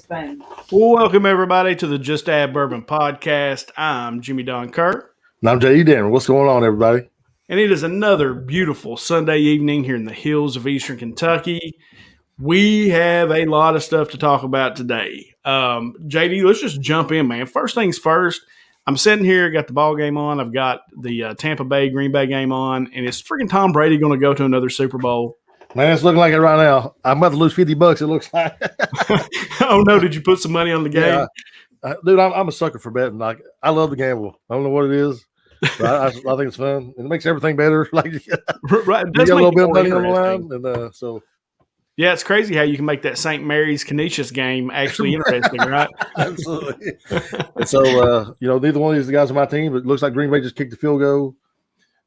Spain. Well, welcome everybody to the Just Add Bourbon podcast. I'm Jimmy Don J.D. And I'm J.D. What's going on, everybody? And it is another beautiful Sunday evening here in the hills of Eastern Kentucky. We have a lot of stuff to talk about today. JD, let's just jump in, man. First things first, I'm sitting here, got the ball game on. I've got the Tampa Bay Green Bay game on, and it's freaking Tom Brady going to go to another Super Bowl. Man, it's looking like it right now. I'm about to lose $50, it looks like. Oh, no. Did you put some money on the game? Yeah. Dude, I'm a sucker for betting. Like, I love to gamble. I don't know what it is, but I think it's fun. And it makes everything better. Like, right. You get a little bit of money on the line. And yeah, it's crazy how you can make that St. Mary's Canisius game actually interesting, right? Absolutely. And so, neither one of these guys on my team, but it looks like Green Bay just kicked the field goal.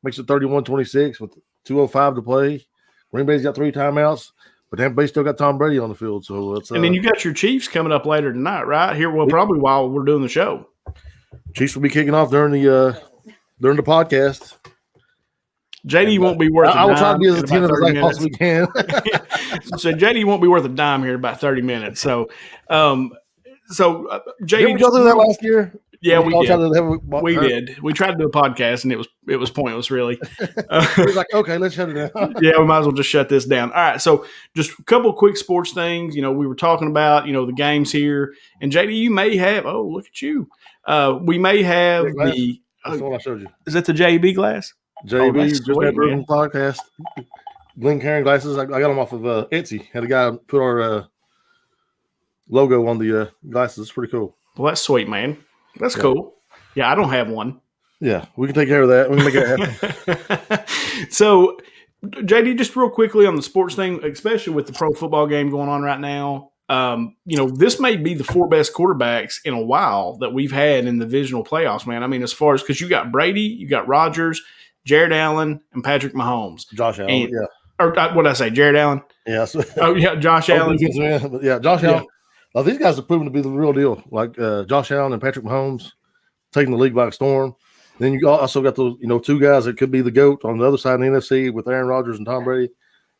Makes it 31-26 with 2:05 to play. Green Bay's got 3 timeouts, but Tampa Bay still got Tom Brady on the field. So it's and then you got your Chiefs coming up later tonight, right? Here, well, probably while we're doing the show. Chiefs will be kicking off during the podcast. JD won't be worth a dime. I will try to be as attentive as I possibly can. So JD won't be worth a dime here in about 30 minutes. So, JD, did we go through that last year? Yeah, we did. We tried to do a podcast, and it was pointless, really. He was like, okay, let's shut it down. Yeah, we might as well just shut this down. All right, so just a couple of quick sports things. We were talking about, the games here. And, JD, you may have – oh, look at you. We may have the – That's the one I showed you. Is that the JB glass? JB, just that Bourbon podcast. Glen Cairn glasses. I got them off of Etsy. Had a guy put our logo on the glasses. It's pretty cool. Well, that's sweet, man. That's cool. Yeah, I don't have one. Yeah, we can take care of that. We can make it happen. So, JD, just real quickly on the sports thing, especially with the pro football game going on right now, this may be the 4 best quarterbacks in a while that we've had in the divisional playoffs, man. I mean, as far as – because you got Brady, you got Rodgers, Jared Allen, and Patrick Mahomes. Josh Allen, yeah. Or what did I say, Jared Allen? Yeah. Josh Allen. Yeah, Josh Allen. Now, these guys are proven to be the real deal, like Josh Allen and Patrick Mahomes taking the league by storm. Then you also got those, 2 guys that could be the GOAT on the other side of the NFC with Aaron Rodgers and Tom Brady.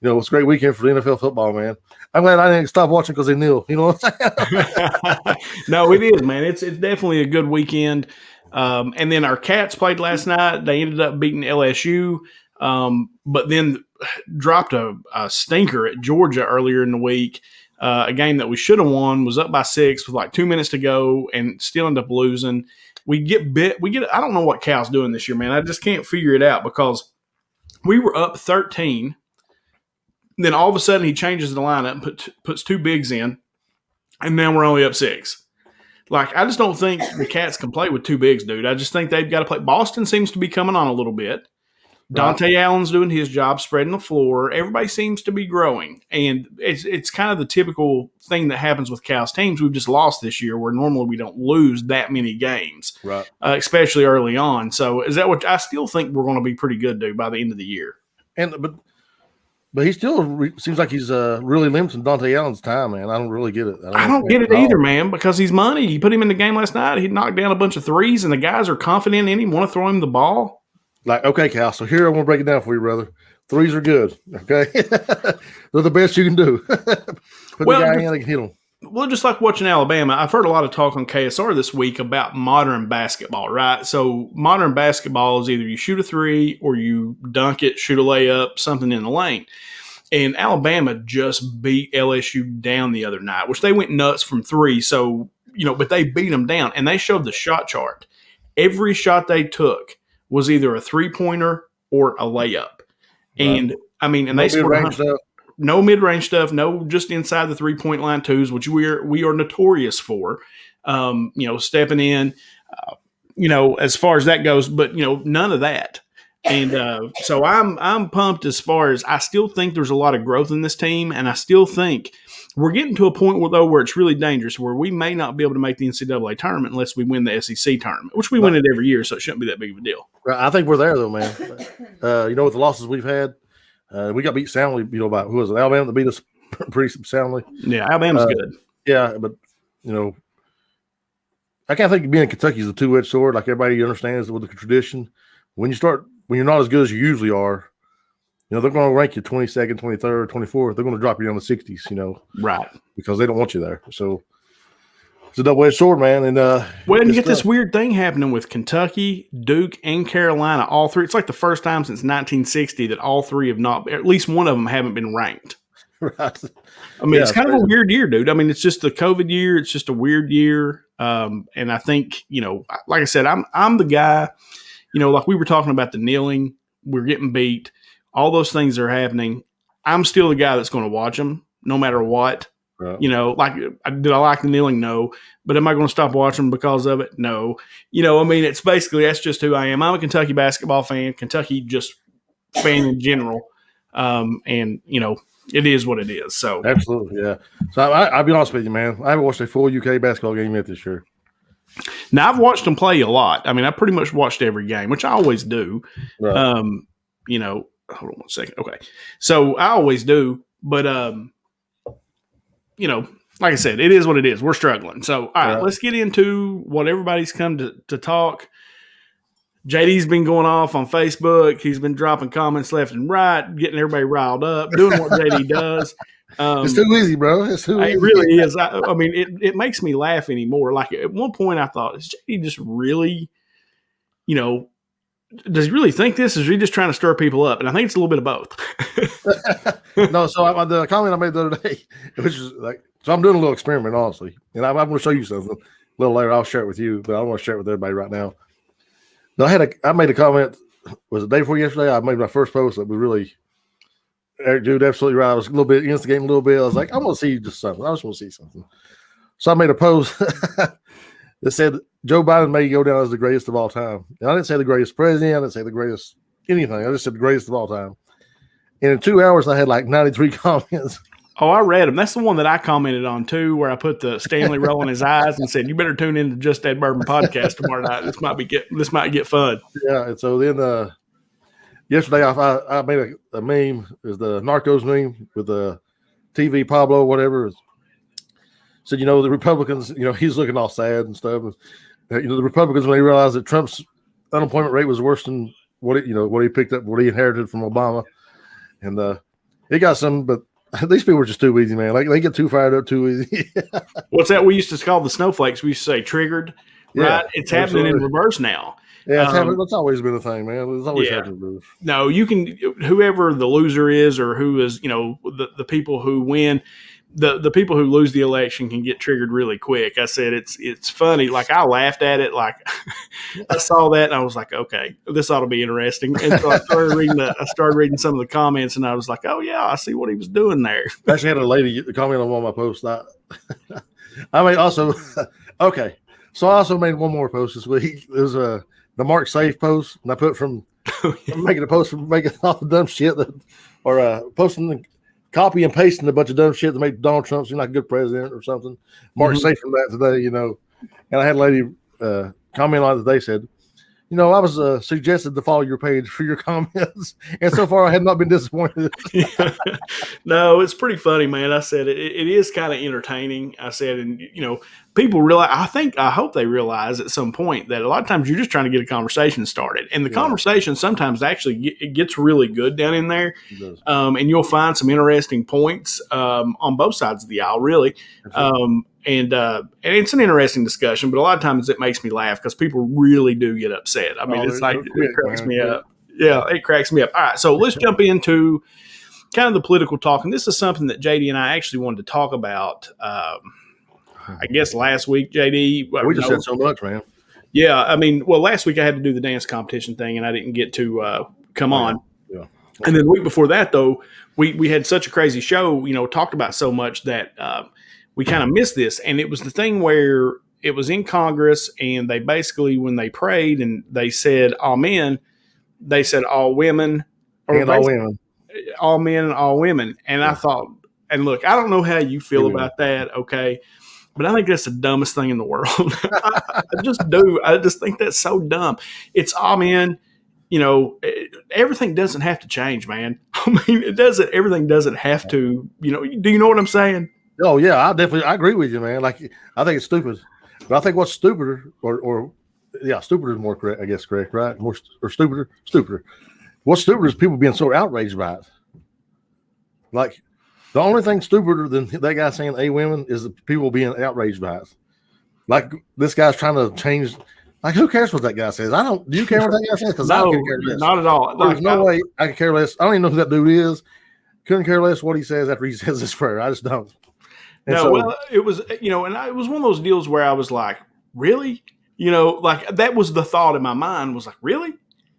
It's a great weekend for the NFL football, man. I'm glad I didn't stop watching because they knew. You know what I'm saying? No, it is, man. It's definitely a good weekend. And then our Cats played last night. They ended up beating LSU, but then dropped a stinker at Georgia earlier in the week. A game that we should have won, was up by 6 with like 2 minutes to go and still end up losing. I don't know what Cal's doing this year, man. I just can't figure it out because we were up 13. Then all of a sudden he changes the lineup and puts 2 bigs in, and now we're only up 6. Like, I just don't think the Cats can play with 2 bigs, dude. I just think they've got to play. Boston seems to be coming on a little bit. Dante Allen's doing his job, spreading the floor. Everybody seems to be growing. And it's kind of the typical thing that happens with Cal's teams we've just lost this year, where normally we don't lose that many games, right? Especially early on. So is that what I still think we're going to be pretty good, dude, by the end of the year. But he still seems like he's really limiting Dante Allen's time, man. I don't really get it. I don't get it either, man, because he's money. You put him in the game last night, he knocked down a bunch of threes, and the guys are confident in him, want to throw him the ball. Like, okay, Cal, so here I want to break it down for you, brother. 3s are good, okay? They're the best you can do. Put the guy in and hit them. Well, just like watching Alabama, I've heard a lot of talk on KSR this week about modern basketball, right? So modern basketball is either you shoot a 3 or you dunk it, shoot a layup, something in the lane. And Alabama just beat LSU down the other night, which they went nuts from 3. So, but they beat them down. And they showed the shot chart. Every shot they took was either a 3-pointer or a layup. And, and they scored no mid-range stuff, no just inside the 3-point line 2s, which we are notorious for, stepping in, as far as that goes, but, none of that. And so I'm pumped as far as I still think there's a lot of growth in this team, and I still think we're getting to a point where it's really dangerous, where we may not be able to make the NCAA tournament unless we win the SEC tournament, which we win it every year, so it shouldn't be that big of a deal. I think we're there, though, man. With the losses we've had, we got beat soundly, by who was it? Alabama that beat us pretty soundly. Yeah, Alabama's good. Yeah, but, I can't think being in Kentucky is a two-edged sword. Like everybody understands with the tradition. When you're not as good as you usually are, they're going to rank you 22nd, 23rd, 24th. They're going to drop you down the 60s, Right. Because they don't want you there. So It's a double-edged sword, man. And well, and you get this weird thing happening with Kentucky, Duke, and Carolina. All three. It's like the first time since 1960 that all three have not. At least one of them haven't been ranked. Right. I mean, it's kind of a weird year, dude. I mean, it's just the COVID year. It's just a weird year. And I think, like I said, I'm the guy. Like we were talking about the kneeling, we're getting beat. All those things are happening. I'm still the guy that's going to watch them no matter what. Right. Like, did I like the kneeling? No. But am I going to stop watching them because of it? No. I mean, it's basically, that's just who I am. I'm a Kentucky basketball fan, Kentucky just fan in general. And, it is what it is. So absolutely. Yeah. So I'll be honest with you, man. I haven't watched a full UK basketball game yet this year. Now I've watched them play a lot. I mean, I pretty much watched every game, which I always do. Right. Hold on 1 second. Okay. So I always do, but, like I said, it is what it is. We're struggling. So, all right, let's get into what everybody's come to talk. JD's been going off on Facebook. He's been dropping comments left and right, getting everybody riled up, doing what JD does. It's too easy, bro. It's too easy. It really is. I mean, it makes me laugh anymore. Like at one point I thought, is JD just really, does he really think this? Is he just trying to stir people up? And I think it's a little bit of both. No, so the comment I made the other day, which is like, so I'm doing a little experiment, honestly. And I'm going to show you something a little later. I'll share it with you, but I don't want to share it with everybody right now. No, I made a comment, was it the day before yesterday? I made my first post that was really, Eric, dude, absolutely right. I was a little bit instigating a little bit. I was like, I want to see just something. I just want to see something. So I made a post that said, Joe Biden may go down as the greatest of all time. And I didn't say the greatest president. I didn't say the greatest anything. I just said the greatest of all time. And in 2 hours, I had like 93 comments. Oh, I read them. That's the one that I commented on too, where I put the Stanley rolling his eyes and said, "You better tune into Just That Bourbon podcast tomorrow night. This might get fun." Yeah, and so then yesterday I made a meme. Is the Narcos meme with the TV Pablo, whatever. Said, the Republicans, he's looking all sad and stuff. And, the Republicans, when they realized that Trump's unemployment rate was worse than what he picked up, what he inherited from Obama, and it got some, but. These people are just too easy, man. Like they get too fired up too easy. What's that we used to call the snowflakes? We used to say triggered, right? It's happening in reverse now. Yeah, it's happening. That's always been a thing, man. It's always happened to No, you can, whoever the loser is or who is, the people who win, the people who lose the election can get triggered really quick. I said it's funny. Like I laughed at it. Like I saw that and I was like, okay, this ought to be interesting. And so I started reading some of the comments and I was like, oh yeah, I see what he was doing there. I actually had a lady comment on one of my posts. I mean, also, okay. So I also made one more post this week. It was the Mark Safe post, and I put I'm making a post from making all the dumb shit posting the copy and pasting a bunch of dumb shit to make Donald Trump seem like a good president or something. Mark Safe from that today, And I had a lady comment on it today, said, I was suggested to follow your page for your comments, and so far I have not been disappointed. No, it's pretty funny, man. I said it is kind of entertaining. I said, and people realize. I hope they realize at some point that a lot of times you're just trying to get a conversation started, and the conversation sometimes actually it gets really good down in there, and you'll find some interesting points on both sides of the aisle, really. And it's an interesting discussion, but a lot of times it makes me laugh because people really do get upset. I mean, it's like it cracks me up. Yeah, it cracks me up. All right, so let's jump into kind of the political talk. And this is something that JD and I actually wanted to talk about, I guess, last week, JD. We just said so much, man. Yeah, I mean, well, last week I had to do the dance competition thing, and I didn't get to come on. Yeah. And then the week before that, though, we had such a crazy show, talked about so much that we kind of missed this. And it was the thing where it was in Congress, and they basically, when they prayed and they said amen, they said all women. And all women. All men and all women. And I thought, and look, I don't know how you feel about that, okay? But I think that's the dumbest thing in the world. I just do. I just think that's so dumb. It's amen. Everything doesn't have to change, man. I mean, everything doesn't have to, do you know what I'm saying? Oh yeah, I agree with you, man. Like, I think it's stupid, but I think what's stupider stupider is more correct, I guess, correct, right? More or stupider. What's stupider is people being so outraged by it. Like, the only thing stupider than that guy saying "a women" is the people being outraged by it. Like this guy's trying to change. Like, who cares what that guy says? I don't. Do you care what that guy says? Because I don't care less. Not at all. There's no way I can care less. I don't even know who that dude is. Couldn't care less what he says after he says this prayer. I just don't. And no, well, it was, and it was one of those deals where I was like, really? Like that was the thought in my mind was like, really?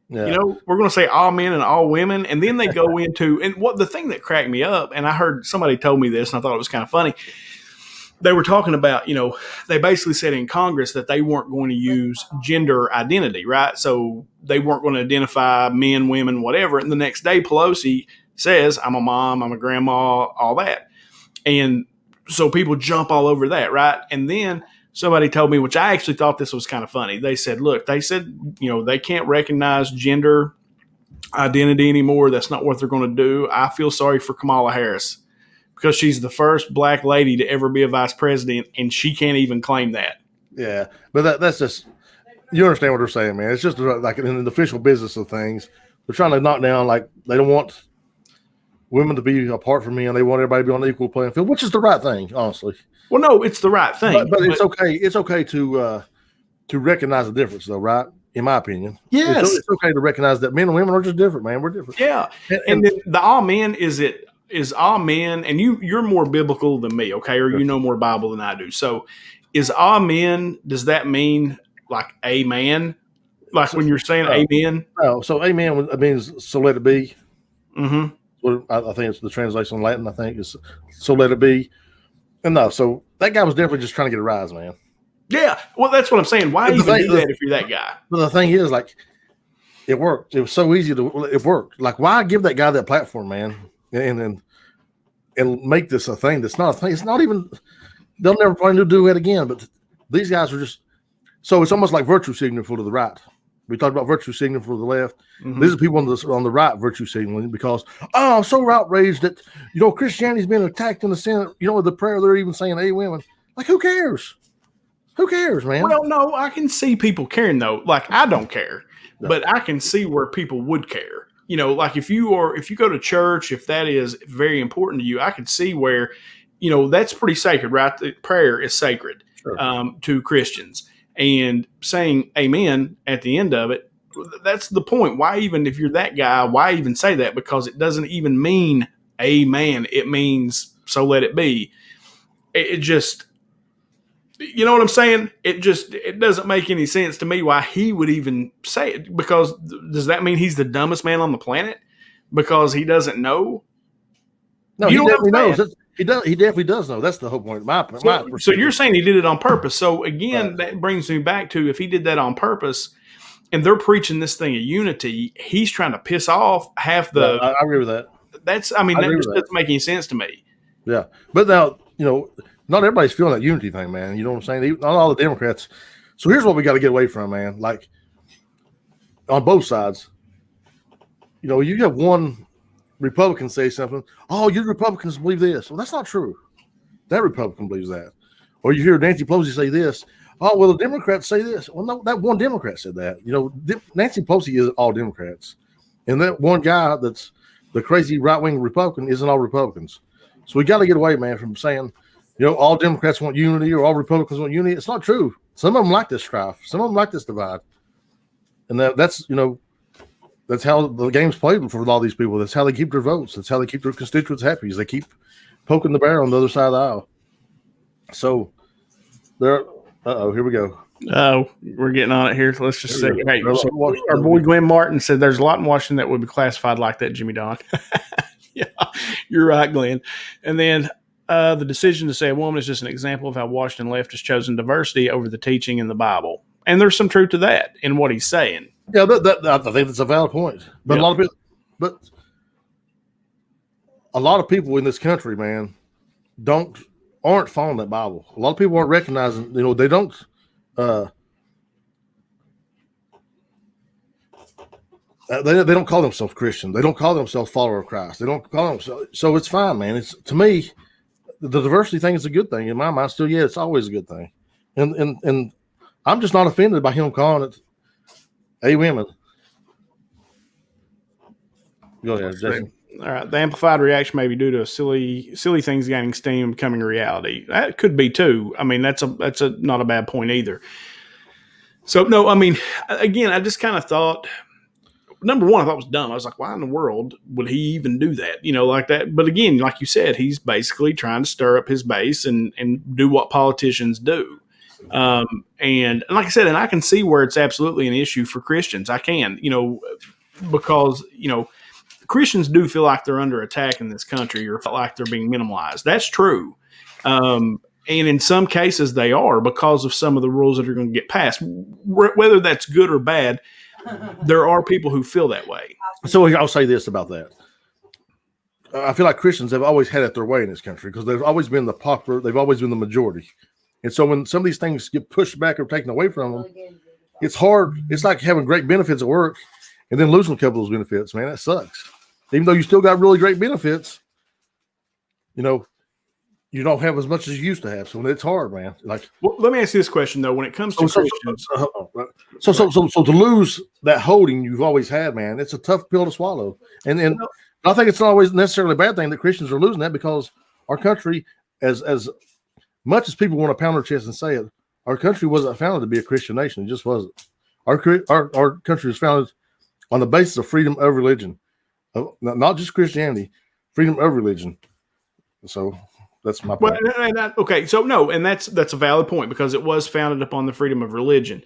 Yeah. We're going to say all men and all women. And then they go into, and what the thing that cracked me up, and I heard somebody told me this and I thought it was kind of funny. They were talking about, they basically said in Congress that they weren't going to use gender identity, right? So they weren't going to identify men, women, whatever. And the next day, Pelosi says, I'm a mom, I'm a grandma, all that. And so people jump all over that, right? And then somebody told me, which I actually thought this was kind of funny. They said, look, they can't recognize gender identity anymore. That's not what they're going to do. I feel sorry for Kamala Harris because she's the first black lady to ever be a vice president, and she can't even claim that. Yeah, but that's just, you understand what they're saying, man. It's just like in the official business of things. They're trying to knock down, like, they don't want women to be apart from men. They want everybody to be on the equal playing field, which is the right thing, honestly. Well, no, it's the right thing. But it's okay. It's okay to recognize the difference, though, right? In my opinion. Yes. It's okay to recognize that men and women are just different, man. We're different. Yeah. And then the all men is all men, and you're more biblical than me, okay? Or you know more Bible than I do. So is all men, does that mean like amen? Like when you're saying amen? No, so amen means so let it be. Mm-hmm. I think it's the translation in Latin, I think, is so let it be. And no, so that guy was definitely just trying to get a rise, man. Yeah, well, that's what I'm saying. Why even do that if you're that guy? But the thing is, like, it worked. It was so easy it worked. Like, why give that guy that platform, man? And make this a thing that's not a thing. It's not even, they'll never probably do it again. But these guys are just, so it's almost like virtue signaling to the right. We talked about virtue signaling for the left. Mm-hmm. These are people on the right virtue signaling because, I'm so outraged that, Christianity's been attacked in the Senate. The prayer, they're even saying, hey, women. Like, who cares? Who cares, man? Well, no, I can see people caring, though. Like, I don't care. No. But I can see where people would care. Like if you go to church, if that is very important to you, I could see where, that's pretty sacred, right? The prayer is sacred to Christians. And saying amen at the end of it, that's the point. Why even, if you're that guy, why even say that? Because it doesn't even mean amen. It means so let it be. It just, you know what I'm saying? It doesn't make any sense to me why he would even say it. Because does that mean he's the dumbest man on the planet? Because he doesn't know? No, he definitely knows. He definitely does know. That's the whole point. So you're saying he did it on purpose. So again, that brings me back to, if he did that on purpose and they're preaching this thing of unity, he's trying to piss off half the. I agree with that. That just doesn't make any sense to me. Yeah. But now, not everybody's feeling that unity thing, man. You know what I'm saying? Not all the Democrats. So here's what we got to get away from, man. Like, on both sides, you have one Republican say something. Oh, you Republicans believe this. Well, that's not true. That Republican believes that. Or you hear Nancy Pelosi say this. Oh, well, the Democrats say this. Well, no, that one Democrat said that. Nancy Pelosi isn't all Democrats. And that one guy that's the crazy right-wing Republican isn't all Republicans. So we got to get away, man, from saying, all Democrats want unity or all Republicans want unity. It's not true. Some of them like this strife. Some of them like this divide. And that's how the game's played for all these people. That's how they keep their votes. That's how they keep their constituents happy. Is they keep poking the bear on the other side of the aisle. So here we go. Oh, we're getting on it here. So let's just say, hey, so our boy Glenn Martin said there's a lot in Washington that would be classified like that, Jimmy Don. Yeah, you're right, Glenn. And then the decision to say a woman is just an example of how Washington left has chosen diversity over the teaching in the Bible. And there's some truth to that in what he's saying. Yeah, I think that's a valid point. But a lot of people in this country, man, aren't following that Bible. A lot of people aren't recognizing, they don't. They don't call themselves Christian. They don't call themselves follower of Christ. They don't call themselves. So it's fine, man. It's, to me, the diversity thing is a good thing in my mind. Still, yeah, it's always a good thing. And I'm just not offended by him calling it a women. Go ahead, Jason. All right. The amplified reaction may be due to silly things gaining steam and becoming a reality. That could be too. I mean, that's a not a bad point either. So no, I mean, again, I just kind of thought, number one, I thought it was dumb. I was like, why in the world would he even do that? Like that. But again, like you said, he's basically trying to stir up his base and do what politicians do. And like I said, and I can see where it's absolutely an issue for Christians. I can, because, Christians do feel like they're under attack in this country or feel like they're being minimalized. That's true. And in some cases they are because of some of the rules that are going to get passed. Whether that's good or bad, there are people who feel that way. So I'll say this about that. I feel like Christians have always had it their way in this country because they've always been they've always been the majority. And so when some of these things get pushed back or taken away from them, it's hard. It's like having great benefits at work and then losing a couple of those benefits, man. That sucks. Even though you still got really great benefits, you don't have as much as you used to have. So it's hard, man. Like, well, let me ask you this question though: when it comes to Christians, so to lose that holding you've always had, man, it's a tough pill to swallow. And I think it's not always necessarily a bad thing that Christians are losing that because our country, as much as people want to pound their chest and say it, our country wasn't founded to be a Christian nation. It just wasn't. Our country was founded on the basis of freedom of religion. Not just Christianity, freedom of religion. So that's my point. Okay, so no, and that's a valid point because it was founded upon the freedom of religion.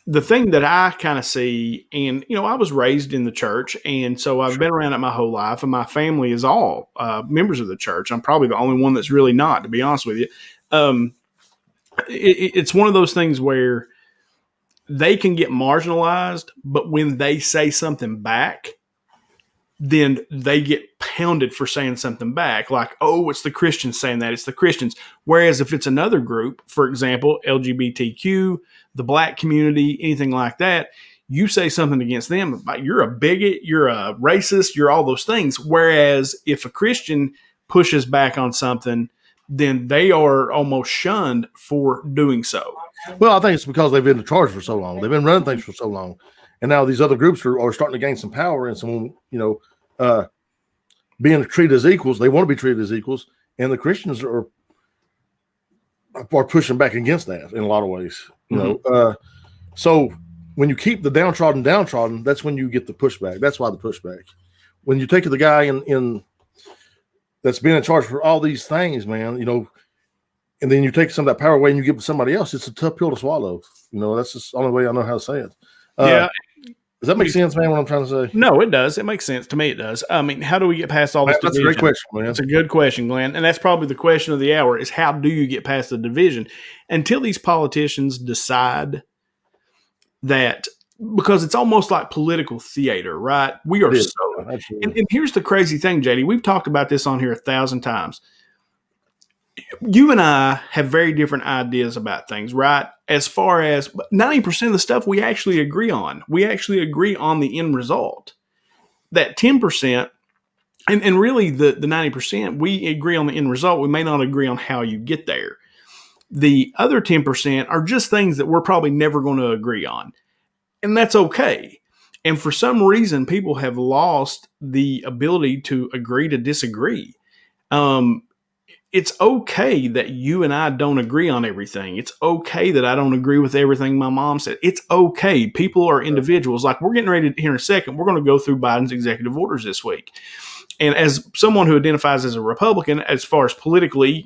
The thing that I kind of see, and I was raised in the church, and so I've been around it my whole life, and my family is all members of the church. I'm probably the only one that's really not, to be honest with you. It's one of those things where they can get marginalized, but when they say something back, then they get pounded for saying something back. Like, oh, it's the Christians saying that. It's the Christians. Whereas if it's another group, for example, LGBTQ, the black community, anything like that, you say something against them, you're a bigot, you're a racist, you're all those things. Whereas if a Christian pushes back on something, then they are almost shunned for doing so. Well, I think it's because they've been in charge for so long. They've been running things for so long. And now these other groups are starting to gain some power and some, being treated as equals. They want to be treated as equals. And the Christians are pushing back against that in a lot of ways. So when you keep the downtrodden, that's when you get the pushback. That's why the pushback. When you take the guy in that's been in charge for all these things, man, and then you take some of that power away and you give it to somebody else, it's a tough pill to swallow. That's just the only way I know how to say it. Yeah. Does that make sense, man, what I'm trying to say? No, it does. It makes sense. To me, it does. I mean, how do we get past all this division? That's a great question, man. It's a good question, Glenn. And that's probably the question of the hour is how do you get past the division? Until these politicians decide that, because it's almost like political theater, right? We are so – and here's the crazy thing, JD. We've talked about this on here 1,000 times. You and I have very different ideas about things, right? As far as 90% of the stuff we actually agree on. We actually agree on the end result. That 10%, and really the 90%, we agree on the end result. We may not agree on how you get there. The other 10% are just things that we're probably never going to agree on. And that's okay. And for some reason, people have lost the ability to agree to disagree. It's okay that you and I don't agree on everything. It's okay that I don't agree with everything my mom said. It's okay. People are individuals. Like we're getting ready to, here in a second, we're going to go through Biden's executive orders this week. And as someone who identifies as a Republican, as far as politically,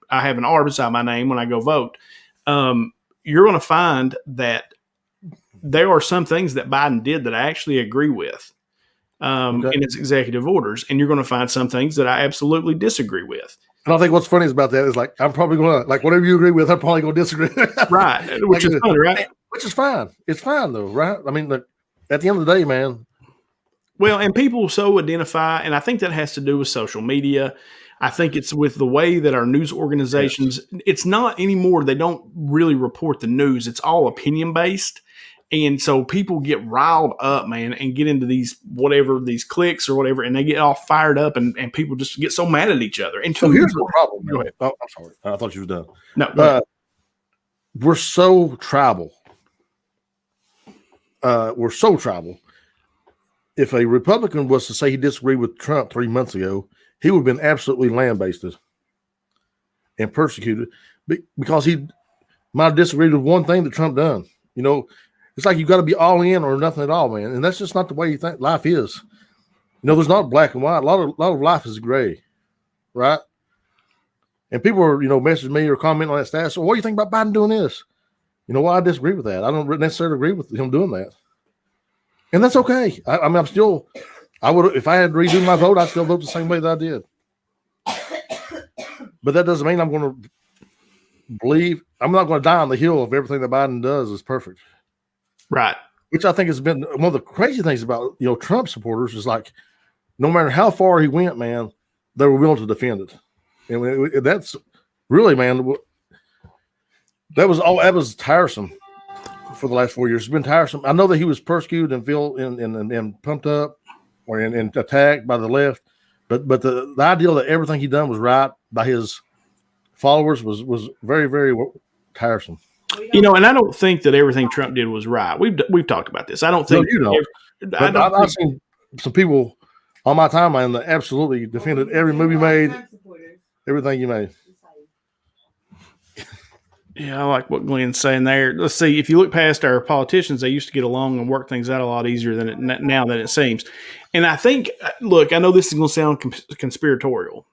I have an R beside my name when I go vote. You're going to find that there are some things that Biden did that I actually agree with in his executive orders. And you're going to find some things that I absolutely disagree with. And I think what's funny about that is like, I'm probably going to, like, whatever you agree with, I'm probably going to disagree. Right. Which is fun, right? Which is fine. It's fine, though, right? I mean, at the end of the day, man. Well, and people so identify, and I think that has to do with social media. I think it's with the way that our news organizations, it's not anymore, they don't really report the news. It's all opinion-based. And so people get riled up, man, and get into these clicks or whatever, and they get all fired up, and people just get so mad at each other. And so here's the problem. Go ahead. Oh, I'm sorry. I thought you were done. No, we're so tribal. We're so tribal. if a Republican was to say he disagreed with Trump 3 months ago, he would have been absolutely lambasted and persecuted because he might have disagreed with one thing that Trump done. You know, it's like you got to be all in or nothing at all, man. And that's just not the way you think life is. You know, there's not black and white. A lot of life is gray, right? And people are, messaging me or commenting on that status. So what do you think about Biden doing this? You know, well, I disagree with that. I don't necessarily agree with him doing that. And that's okay. I mean, I would, if I had to redo my vote, I'd still vote the same way that I did. But that doesn't mean I'm going to believe, I'm not going to die on the hill of everything that Biden does is perfect. Right. Which I think has been one of the crazy things about, Trump supporters is like, no matter how far he went, man, they were willing to defend it. And that's really, man, that was tiresome for the last 4 years. It's been tiresome. I know that he was persecuted and pumped up or and attacked by the left, but the idea that everything he done was right by his followers was very, very tiresome. And I don't think that everything Trump did was right. We've talked about this. I don't think I've seen some people on my timeline that absolutely defended every movie made, everything you made. Yeah, I like what Glenn's saying there. Let's see. If you look past our politicians, they used to get along and work things out a lot easier now than it seems. And I think, look, I know this is going to sound conspiratorial,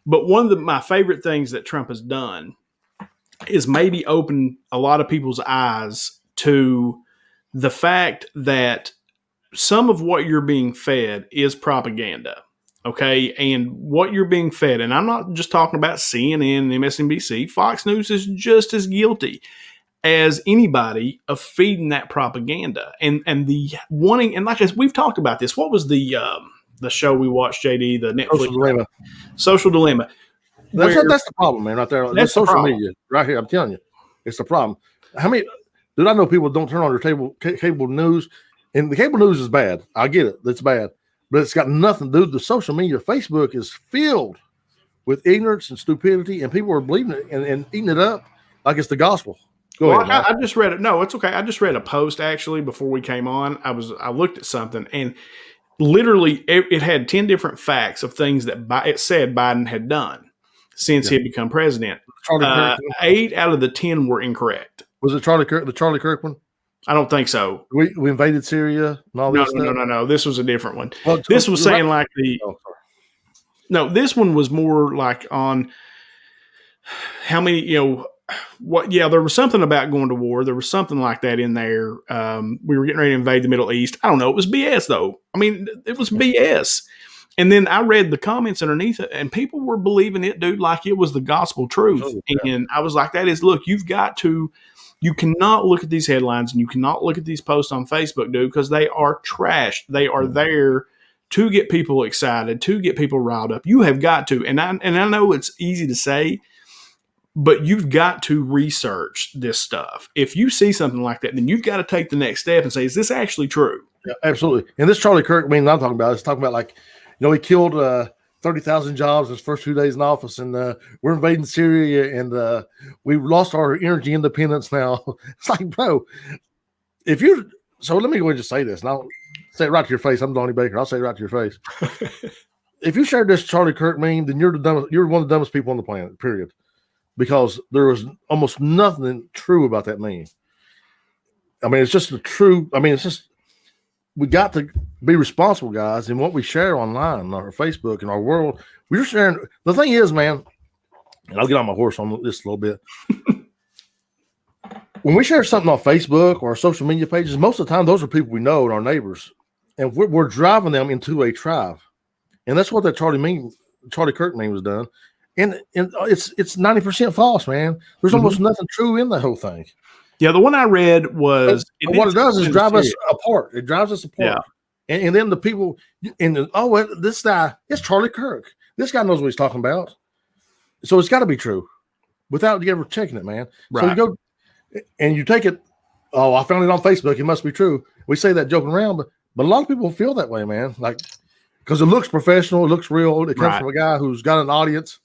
but one of my favorite things that Trump has done is maybe open a lot of people's eyes to the fact that some of what you're being fed is propaganda. Okay. And what you're being fed, and I'm not just talking about CNN and MSNBC, Fox News is just as guilty as anybody of feeding that propaganda and the wanting. And like we've talked about this, what was the show we watched, JD, the Netflix Social Dilemma. That's the problem, man, right there. That's social media right here. I'm telling you, it's the problem. How many, dude, I know people don't turn on their cable news, and the cable news is bad. I get it. That's bad. But it's got nothing to do with the social media. Facebook is filled with ignorance and stupidity, and people are believing it and eating it up like it's the gospel. Go ahead. I just read it. No, it's okay. I just read a post actually before we came on. I looked at something, and literally it had 10 different facts of things that it said Biden had done since he had become president. 8 out of the 10 were incorrect. Was it the Charlie Kirk one? I don't think so. We invaded Syria and all this stuff? No. This was a different one. Well, this was saying like this one was more like on how many, there was something about going to war. There was something like that in there. We were getting ready to invade the Middle East. I don't know. It was BS though. I mean, it was BS. And then I read the comments underneath it, and people were believing it, dude, like it was the gospel truth. And I was like, look, you cannot look at these headlines and you cannot look at these posts on Facebook, dude, because they are trash. They are there to get people excited, to get people riled up. You have got to, and I know it's easy to say, but you've got to research this stuff. If you see something like that, then you've got to take the next step and say, is this actually true? Yeah, absolutely. And this Charlie Kirk, I'm talking about, it's talking about like, he killed 30,000 jobs his first 2 days in office, and we're invading Syria, and we've lost our energy independence now. It's like, bro, so let me go ahead and just say this, and I'll say it right to your face. I'm Donnie Baker. I'll say it right to your face. If you shared this Charlie Kirk meme, then you're one of the dumbest people on the planet, period. Because there was almost nothing true about that meme. I mean, it's just we got to be responsible, guys, in what we share online, on our Facebook and our world. We're sharing. The thing is, man, and I'll get on my horse on this a little bit. When we share something on Facebook or our social media pages, most of the time, those are people we know and our neighbors. And we're driving them into a tribe. And that's what that Charlie Kirk meme was done. And it's 90% false, man. There's almost nothing true in the whole thing. Yeah, the one I read was what it does is drive us apart. It drives us apart. Yeah. And then the people this guy, it's Charlie Kirk. This guy knows what he's talking about. So it's got to be true without you ever checking it, man. Right. So you go and you take it. Oh, I found it on Facebook. It must be true. We say that joking around, but a lot of people feel that way, man. Like, because it looks professional, it looks real. It comes from a guy who's got an audience.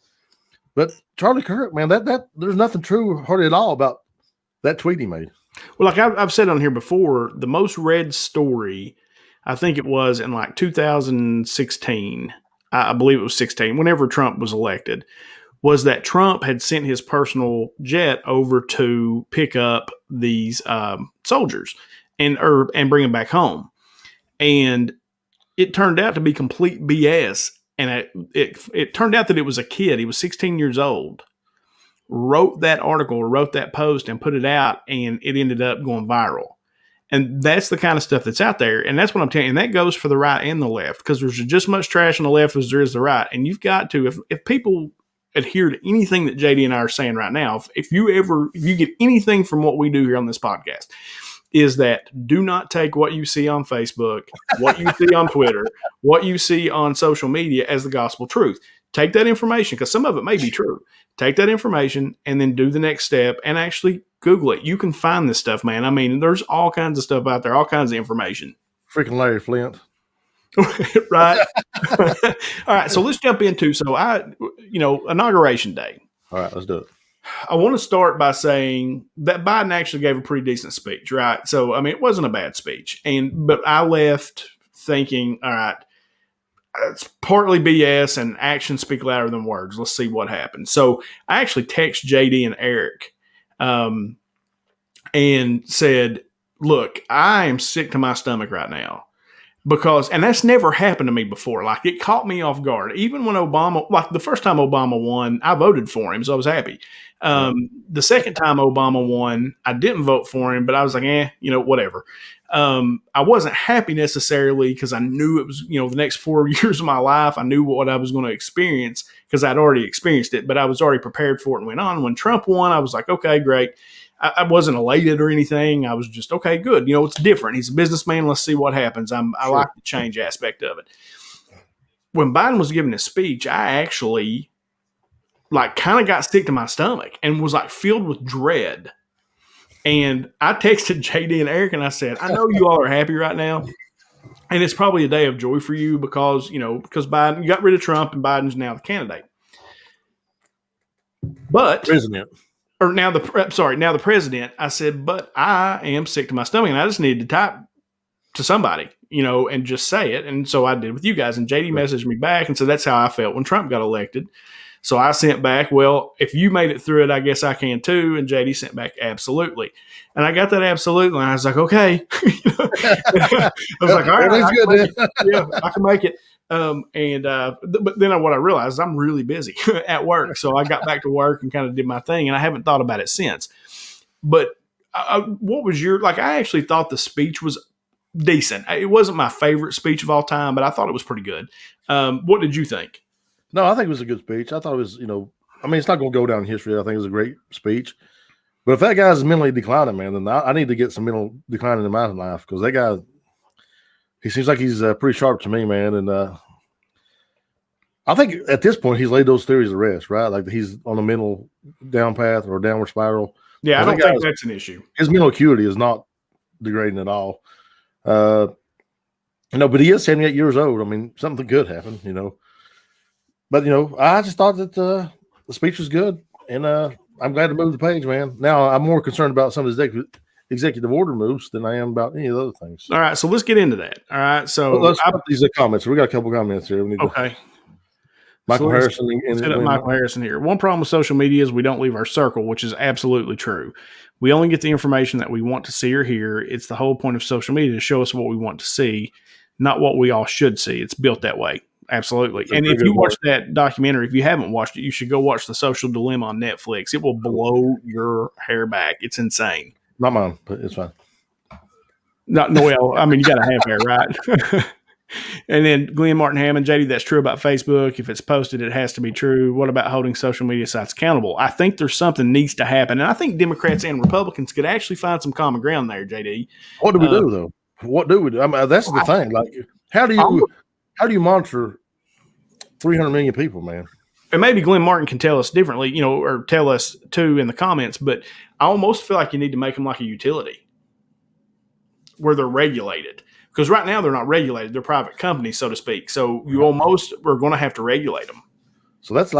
But Charlie Kirk, man, that there's nothing true hardly at all about that tweet he made. Well, like I've said on here before, the most read story I think it was in like 2016. I believe it was 16, whenever Trump was elected, was that Trump had sent his personal jet over to pick up these soldiers and bring them back home. And it turned out to be complete BS. And it turned out that it was a kid. He was 16 years old, wrote that article, wrote that post, and put it out, and it ended up going viral. And that's the kind of stuff that's out there. And that's what I'm telling you. And that goes for the right and the left, because there's just as much trash on the left as there is the right. And you've got to, if people adhere to anything that JD and I are saying right now, if you get anything from what we do here on this podcast, is that do not take what you see on Facebook, what you see on Twitter, what you see on social media as the gospel truth. Take that information, because some of it may be true. Take that information and then do the next step and actually Google it. You can find this stuff, man. I mean, there's all kinds of stuff out there, all kinds of information. Freaking Larry Flint. Right. All right. So let's jump into, inauguration day. All right, let's do it. I want to start by saying that Biden actually gave a pretty decent speech, right? So, I mean, it wasn't a bad speech. But I left thinking, all right, it's partly BS and actions speak louder than words. Let's see what happens. So I actually text JD and Eric and said, look, I am sick to my stomach right now. And that's never happened to me before. Like, it caught me off guard. Even when the first time Obama won, I voted for him, so I was happy. The second time Obama won, I didn't vote for him, but I was like, whatever. I wasn't happy necessarily, because I knew it was, the next 4 years of my life. I knew what I was going to experience because I'd already experienced it, but I was already prepared for it and went on. When Trump won, I was like, okay, great. I wasn't elated or anything. I was just, okay, good. It's different. He's a businessman. Let's see what happens. I like the change aspect of it. When Biden was giving his speech, I actually kind of got sick to my stomach and was filled with dread. And I texted JD and Eric and I said, I know you all are happy right now. And it's probably a day of joy for you because Biden, you got rid of Trump and Biden's now the candidate. But president. Or now the president, I said, but I am sick to my stomach and I just needed to type to somebody, and just say it. And so I did with you guys. And JD messaged me back and said, that's how I felt when Trump got elected. So I sent back, well, if you made it through it, I guess I can too. And JD sent back, absolutely. And I got that absolutely. And I was like, okay. I was like, all right, I can make it. But then what I realized is I'm really busy at work. So I got back to work and kind of did my thing, and I haven't thought about it since. But what was I actually thought the speech was decent. It wasn't my favorite speech of all time, but I thought it was pretty good. What did you think? No, I think it was a good speech. I thought it was, it's not going to go down in history. I think it was a great speech. But if that guy's mentally declining, man, then I need to get some mental decline in my life, because that guy, he seems like he's pretty sharp to me, man. And I think at this point he's laid those theories to rest, right? Like he's on a mental down path or downward spiral. Yeah, I don't think that's an issue. His mental acuity is not degrading at all. But he is 78 years old. I mean, something good happened, But, I just thought that the speech was good, and I'm glad to move the page, man. Now I'm more concerned about some of his executive order moves than I am about any of the other things. All right, so let's get into that. All right, so let's put these comments. We got a couple comments here. Okay. Michael Harrison. Set up Michael Harrison here. One problem with social media is we don't leave our circle, which is absolutely true. We only get the information that we want to see or hear. It's the whole point of social media to show us what we want to see, not what we all should see. It's built that way. Absolutely. And if you watch that documentary, if you haven't watched it, you should go watch The Social Dilemma on Netflix. It will blow your hair back. It's insane. Not mine, but it's fine. Not Noel. I mean, you got to have hair, right? And then Glenn Martin Hammond, JD, that's true about Facebook. If it's posted, it has to be true. What about holding social media sites accountable? I think there's something needs to happen. And I think Democrats and Republicans could actually find some common ground there, JD. What do we do, though? What do we do? I mean, that's the thing. Like, how do you monitor 300 million people, man? And maybe Glenn Martin can tell us differently, or tell us too in the comments, but I almost feel like you need to make them like a utility where they're regulated. Because right now they're not regulated. They're private companies, so to speak. So you almost are going to have to regulate them. So that's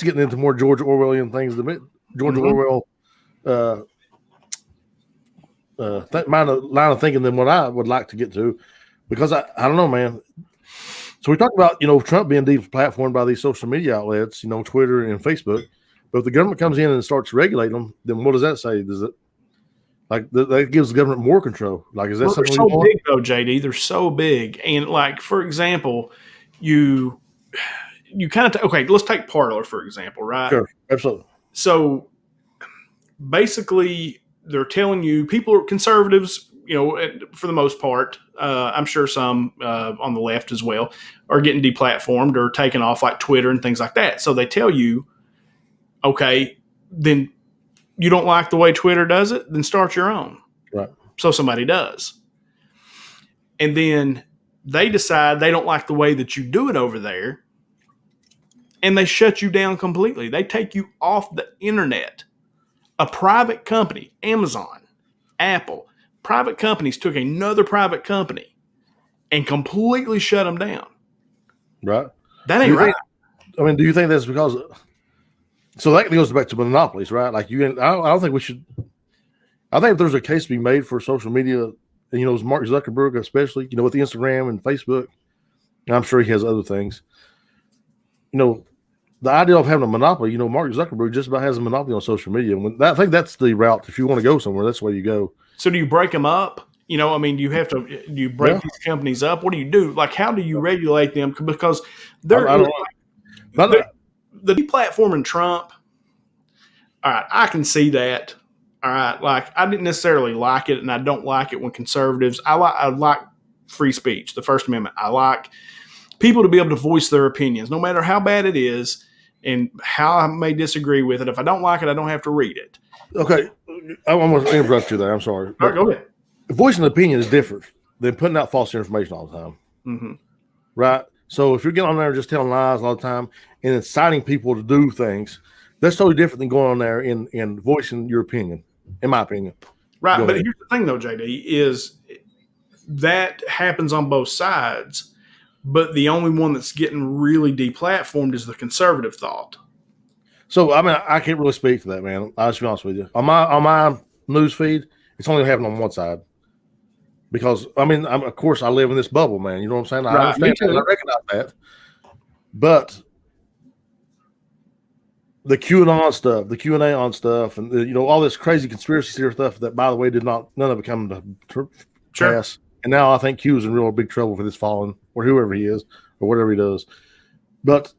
getting into more George Orwellian things. George Orwell line of thinking than what I would like to get to. because I don't know, man. So we talked about, Trump being deplatformed by these social media outlets, Twitter and Facebook. But if the government comes in and starts regulating them, then what does that say? Does it that gives the government more control? Like, is that something they're so big though, JD? They're so big, and like for example, you kind of okay. Let's take Parler for example, right? Sure, absolutely. So basically, they're telling you people are conservatives, for the most part. I'm sure some on the left as well are getting deplatformed or taken off like Twitter and things like that. So they tell you, okay, then you don't like the way Twitter does it, then start your own. Right. So somebody does. And then they decide they don't like the way that you do it over there, and they shut you down completely. They take you off the internet. A private company, Amazon, Apple, private companies took another private company and completely shut them down. Right. That ain't right. Do you think that's because so that goes back to monopolies, right? Like I don't think we should. I think if there's a case to be made for social media, and Mark Zuckerberg, especially, with the Instagram and Facebook, and I'm sure he has other things. The idea of having a monopoly, Mark Zuckerberg just about has a monopoly on social media. I think that's the route. If you want to go somewhere, that's the way you go. So do you break them up? Do you break these companies up? What do you do? Like, how do you regulate them? Because the deplatforming Trump, all right, I can see that. All right, like I didn't necessarily like it, and I don't like it when conservatives. I like free speech, the First Amendment. I like people to be able to voice their opinions, no matter how bad it is and how I may disagree with it. If I don't like it, I don't have to read it. Okay, I'm going to interrupt you there. I'm sorry. All right, go ahead. Voicing an opinion is different than putting out false information all the time. Mm-hmm. Right? So if you're getting on there and just telling lies all the time and inciting people to do things, that's totally different than going on there and voicing your opinion, in my opinion. Right, but here's the thing, though, JD, is that happens on both sides, but the only one that's getting really deplatformed is the conservative thought. So, I can't really speak to that, man. I'll just be honest with you. On my news feed, it's only happening on one side. Because, of course, I live in this bubble, man. You know what I'm saying? I understand that. I recognize that. But the QAnon stuff, the Q&A on stuff, and all this crazy conspiracy theory stuff that, by the way, none of it come to pass. And now I think Q's in real big trouble for this falling, or whoever he is, or whatever he does. But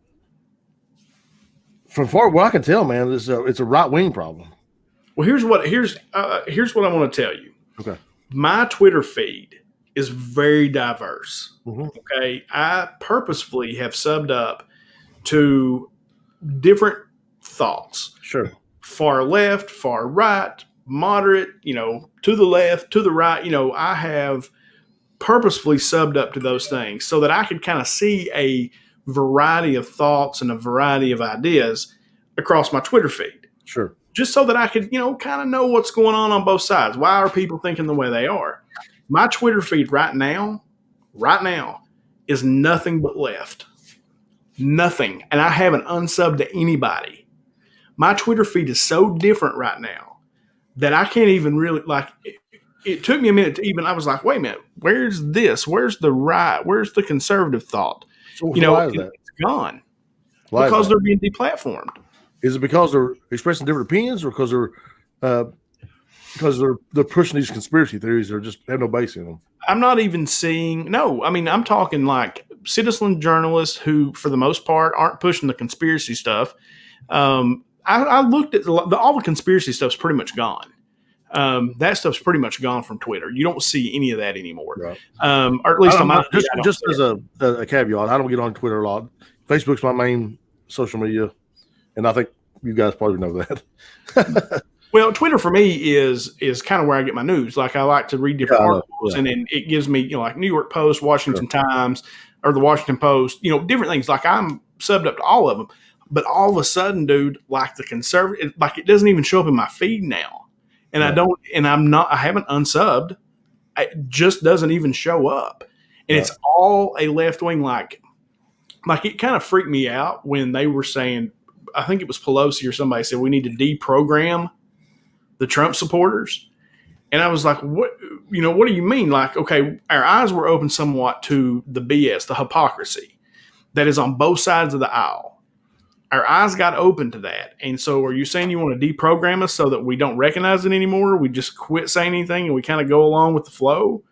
from far what I can tell, man, it's a right wing problem. Well, here's what I want to tell you. Okay. My Twitter feed is very diverse. Mm-hmm. Okay. I purposefully have subbed up to different thoughts. Sure. Far left, far right, moderate, to the left, to the right. I have purposefully subbed up to those things so that I could kind of see a variety of thoughts and a variety of ideas across my Twitter feed. Sure. Just so that I could, kind of know what's going on both sides. Why are people thinking the way they are? My Twitter feed right now is nothing but left. Nothing. And I haven't unsubbed to anybody. My Twitter feed is so different right now that I can't even really, it took me a minute to even, I was like, wait a minute, where's this? Where's the right? Where's the conservative thought? So why is that? It's gone. Why because they're being deplatformed. Is it because they're expressing different opinions, or because they're pushing these conspiracy theories that just have no base in them? I'm not even seeing. No, I'm talking like citizen journalists who, for the most part, aren't pushing the conspiracy stuff. I looked at all the conspiracy stuff's pretty much gone. That stuff's pretty much gone from Twitter. You don't see any of that anymore. Right. Or at least on my just as a caveat, I don't get on Twitter a lot. Facebook's my main social media, and I think you guys probably know that. Well, Twitter for me is kind of where I get my news. Like I like to read different articles, and then it gives me, like New York Post, Washington Times, or the Washington Post, different things. Like I'm subbed up to all of them, but all of a sudden, dude, like the conservative, like it doesn't even show up in my feed now, and I haven't unsubbed. It just doesn't even show up, and it's all a left wing. Like it kind of freaked me out when they were saying, I think it was Pelosi or somebody said we need to deprogram the Trump supporters. And I was like, what, what do you mean? Like, okay, our eyes were open somewhat to the BS, the hypocrisy that is on both sides of the aisle. Our eyes got open to that. And so are you saying you want to deprogram us so that we don't recognize it anymore? We just quit saying anything and we kind of go along with the flow?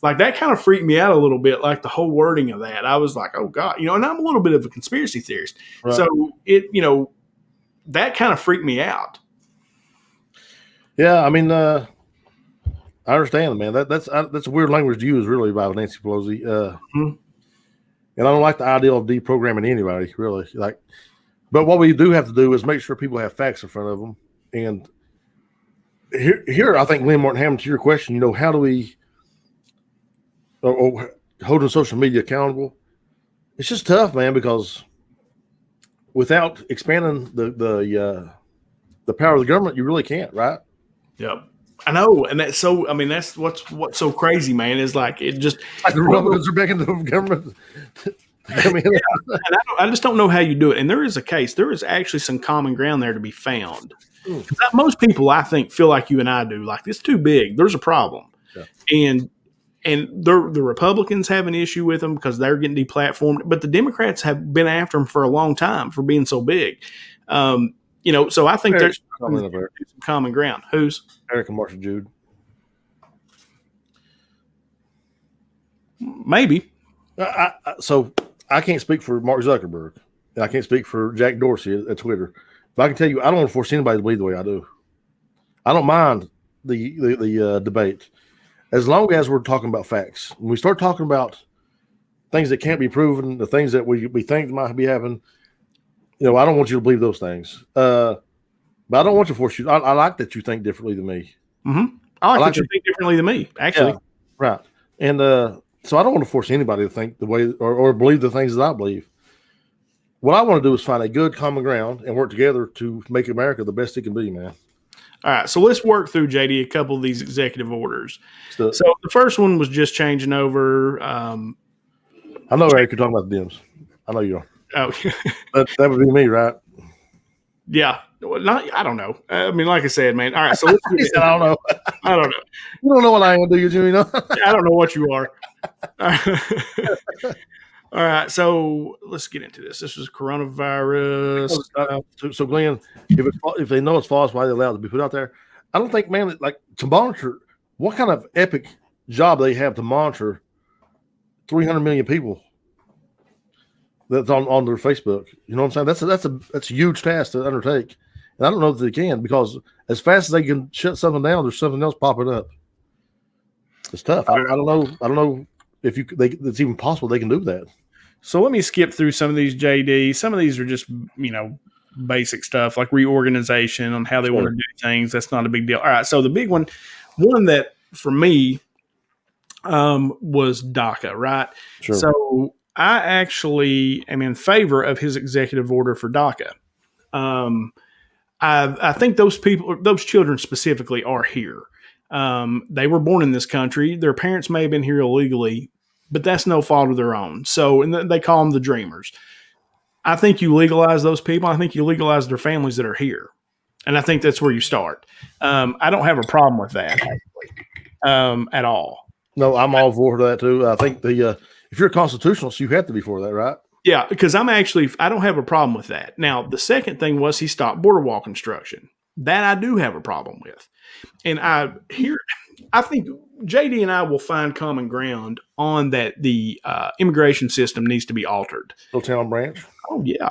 Like, that kind of freaked me out a little bit, like the whole wording of that. I was like, oh God, and I'm a little bit of a conspiracy theorist. Right. So that kind of freaked me out. Yeah. I mean, I understand, man. That's a weird language to use, really, about Nancy Pelosi. And I don't like the idea of deprogramming anybody, really. But what we do have to do is make sure people have facts in front of them. And here, I think, Lynn Martin Hammond, to your question, how do we holding social media accountable? It's just tough, man, because without expanding the power of the government, you really can't, right? Yep. I know, and that's so. I mean, that's what's so crazy, man. Is like it just like the Republicans are making the government. And I just don't know how you do it. And there is a case. There is actually some common ground there to be found. Most people, I think, feel like you and I do. Like, it's too big. There's a problem, and the Republicans have an issue with them because they're getting deplatformed. But the Democrats have been after them for a long time for being so big. So I think there's some common ground. Who's? Eric and Marshall Jude. Maybe. So I can't speak for Mark Zuckerberg. And I can't speak for Jack Dorsey at Twitter. But I can tell you, I don't want to force anybody to believe the way I do. I don't mind the debate, as long as we're talking about facts. When we start talking about things that can't be proven, the things that we think might be happening, I don't want you to believe those things. But I don't want to force you. I like that you think differently than me. Mm-hmm. I like that you think differently than me, actually. Yeah, right. And so I don't want to force anybody to think the way or believe the things that I believe. What I want to do is find a good common ground and work together to make America the best it can be, man. All right, so let's work through, JD, a couple of these executive orders. So the first one was just changing over. I know, Eric, you're talking about the Dems. I know you are. Oh, that would be me, right? Yeah. I don't know. I mean, like I said, man. All right, so let's I don't know. I don't know. You don't know what I am, do you, Jimmy? No? I don't know what you are. All right, so let's get into this. This was coronavirus. So Glenn, if they know it's false, why are they allowed to be put out there? I don't think, man, like to monitor what kind of epic job they have to monitor 300 million people that's on their Facebook. You know what I'm saying? That's a huge task to undertake. And I don't know if they can, because as fast as they can shut something down, there's something else popping up. It's tough. I don't know if it's even possible they can do that. So let me skip through some of these, JD. Some of these are just, basic stuff like reorganization on how they want to do things. That's not a big deal. All right. So the big one that for me was DACA, right? Sure. So I actually am in favor of his executive order for DACA. I think those children specifically are here. They were born in this country. Their parents may have been here illegally, but that's no fault of their own. So, and they call them the dreamers. I think you legalize those people. I think you legalize their families that are here. And I think that's where you start. I don't have a problem with that, actually, at all. No, I'm all for that too. I think if you're a constitutionalist, you have to be for that, right? Yeah, because I don't have a problem with that. Now, the second thing was he stopped border wall construction. That I do have a problem with. And I think JD and I will find common ground on that. The immigration system needs to be altered. Town branch. Oh yeah,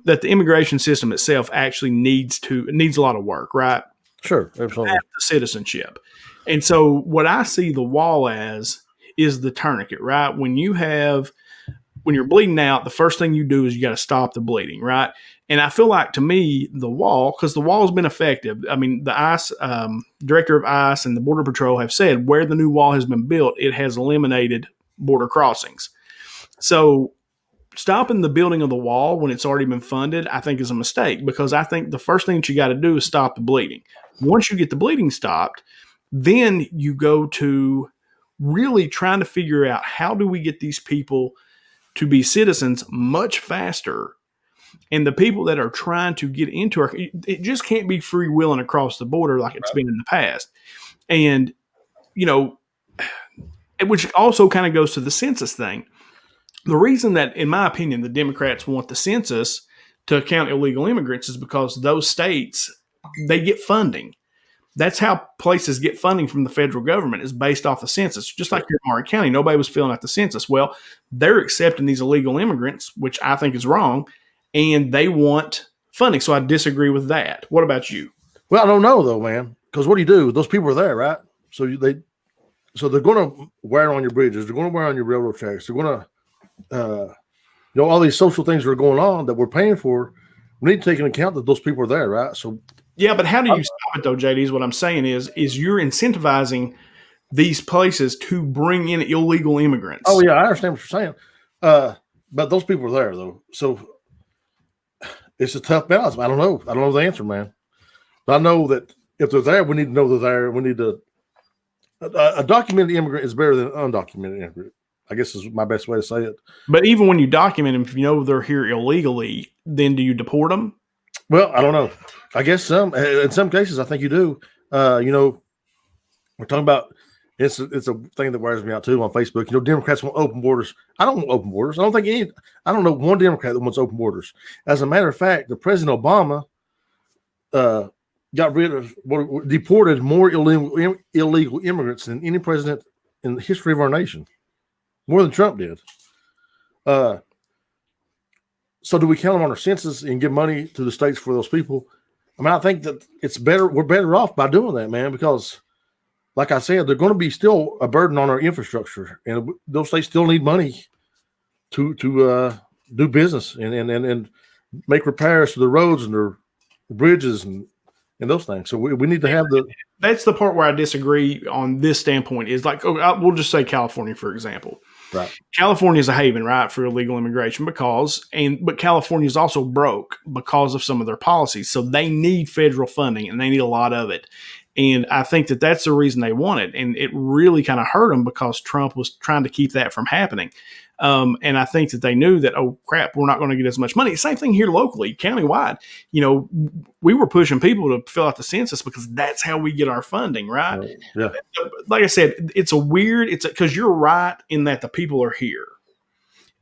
that the immigration system itself actually needs a lot of work, right? Sure, absolutely. After citizenship, and so what I see the wall as is the tourniquet, right? When you're bleeding out, the first thing you do is you got to stop the bleeding, right? And I feel like, to me, the wall, because the wall has been effective. I mean, the ICE director of ICE and the Border Patrol have said where the new wall has been built, it has eliminated border crossings. So stopping the building of the wall when it's already been funded, I think, is a mistake, because I think the first thing that you got to do is stop the bleeding. Once you get the bleeding stopped, then you go to really trying to figure out, how do we get these people to be citizens much faster? And the people that are trying to get into it just can't be freewheeling across the border like it's been in the past. And, you know, which also kind of goes to the census thing. The reason that, in my opinion, the Democrats want the census to account illegal immigrants is because those states, they get funding. That's how places get funding from the federal government, is based off the census. Just like here in Martin County, nobody was filling out the census. Well, they're accepting these illegal immigrants, which I think is wrong, and they want funding. So I disagree with that. What about you? Well, I don't know though, man. Because what do? Those people are there, right? So they're going to wear on your bridges. They're going to wear on your railroad tracks. They're going to, all these social things that are going on that we're paying for. We need to take into account that those people are there, right? So yeah, but how do you stop it though, JD? Is what I'm saying is you're incentivizing these places to bring in illegal immigrants. Oh yeah, I understand what you're saying. But those people are there though, so it's a tough balance. I don't know the answer, man. But I know that if they're there, we need to know they're there. We need to. A documented immigrant is better than an undocumented immigrant, I guess is my best way to say it. But even when you document them, if you know they're here illegally, then do you deport them? Well, I don't know. I guess in some cases, I think you do. We're talking about it's a thing that wears me out too on Facebook. Democrats want open borders. I don't want open borders. I don't know one Democrat that wants open borders. As a matter of fact, the President Obama deported more illegal immigrants than any president in the history of our nation, more than Trump did. So do we count them on our census and give money to the states for those people? I mean, I think that it's better. We're better off by doing that, man, because like I said, they're going to be still a burden on our infrastructure, and those states still need money to do business and make repairs to the roads and their bridges and those things. So we need to have that's the part where I disagree on this standpoint is like, we'll just say California, for example. Right. California is a haven, right, for illegal immigration but California is also broke because of some of their policies. So they need federal funding and they need a lot of it. And I think that that's the reason they want it. And it really kind of hurt them because Trump was trying to keep that from happening. And I think that they knew that, oh, crap, we're not going to get as much money. Same thing here locally, countywide. We were pushing people to fill out the census because that's how we get our funding, right? Yeah. Like I said, it's because you're right in that the people are here.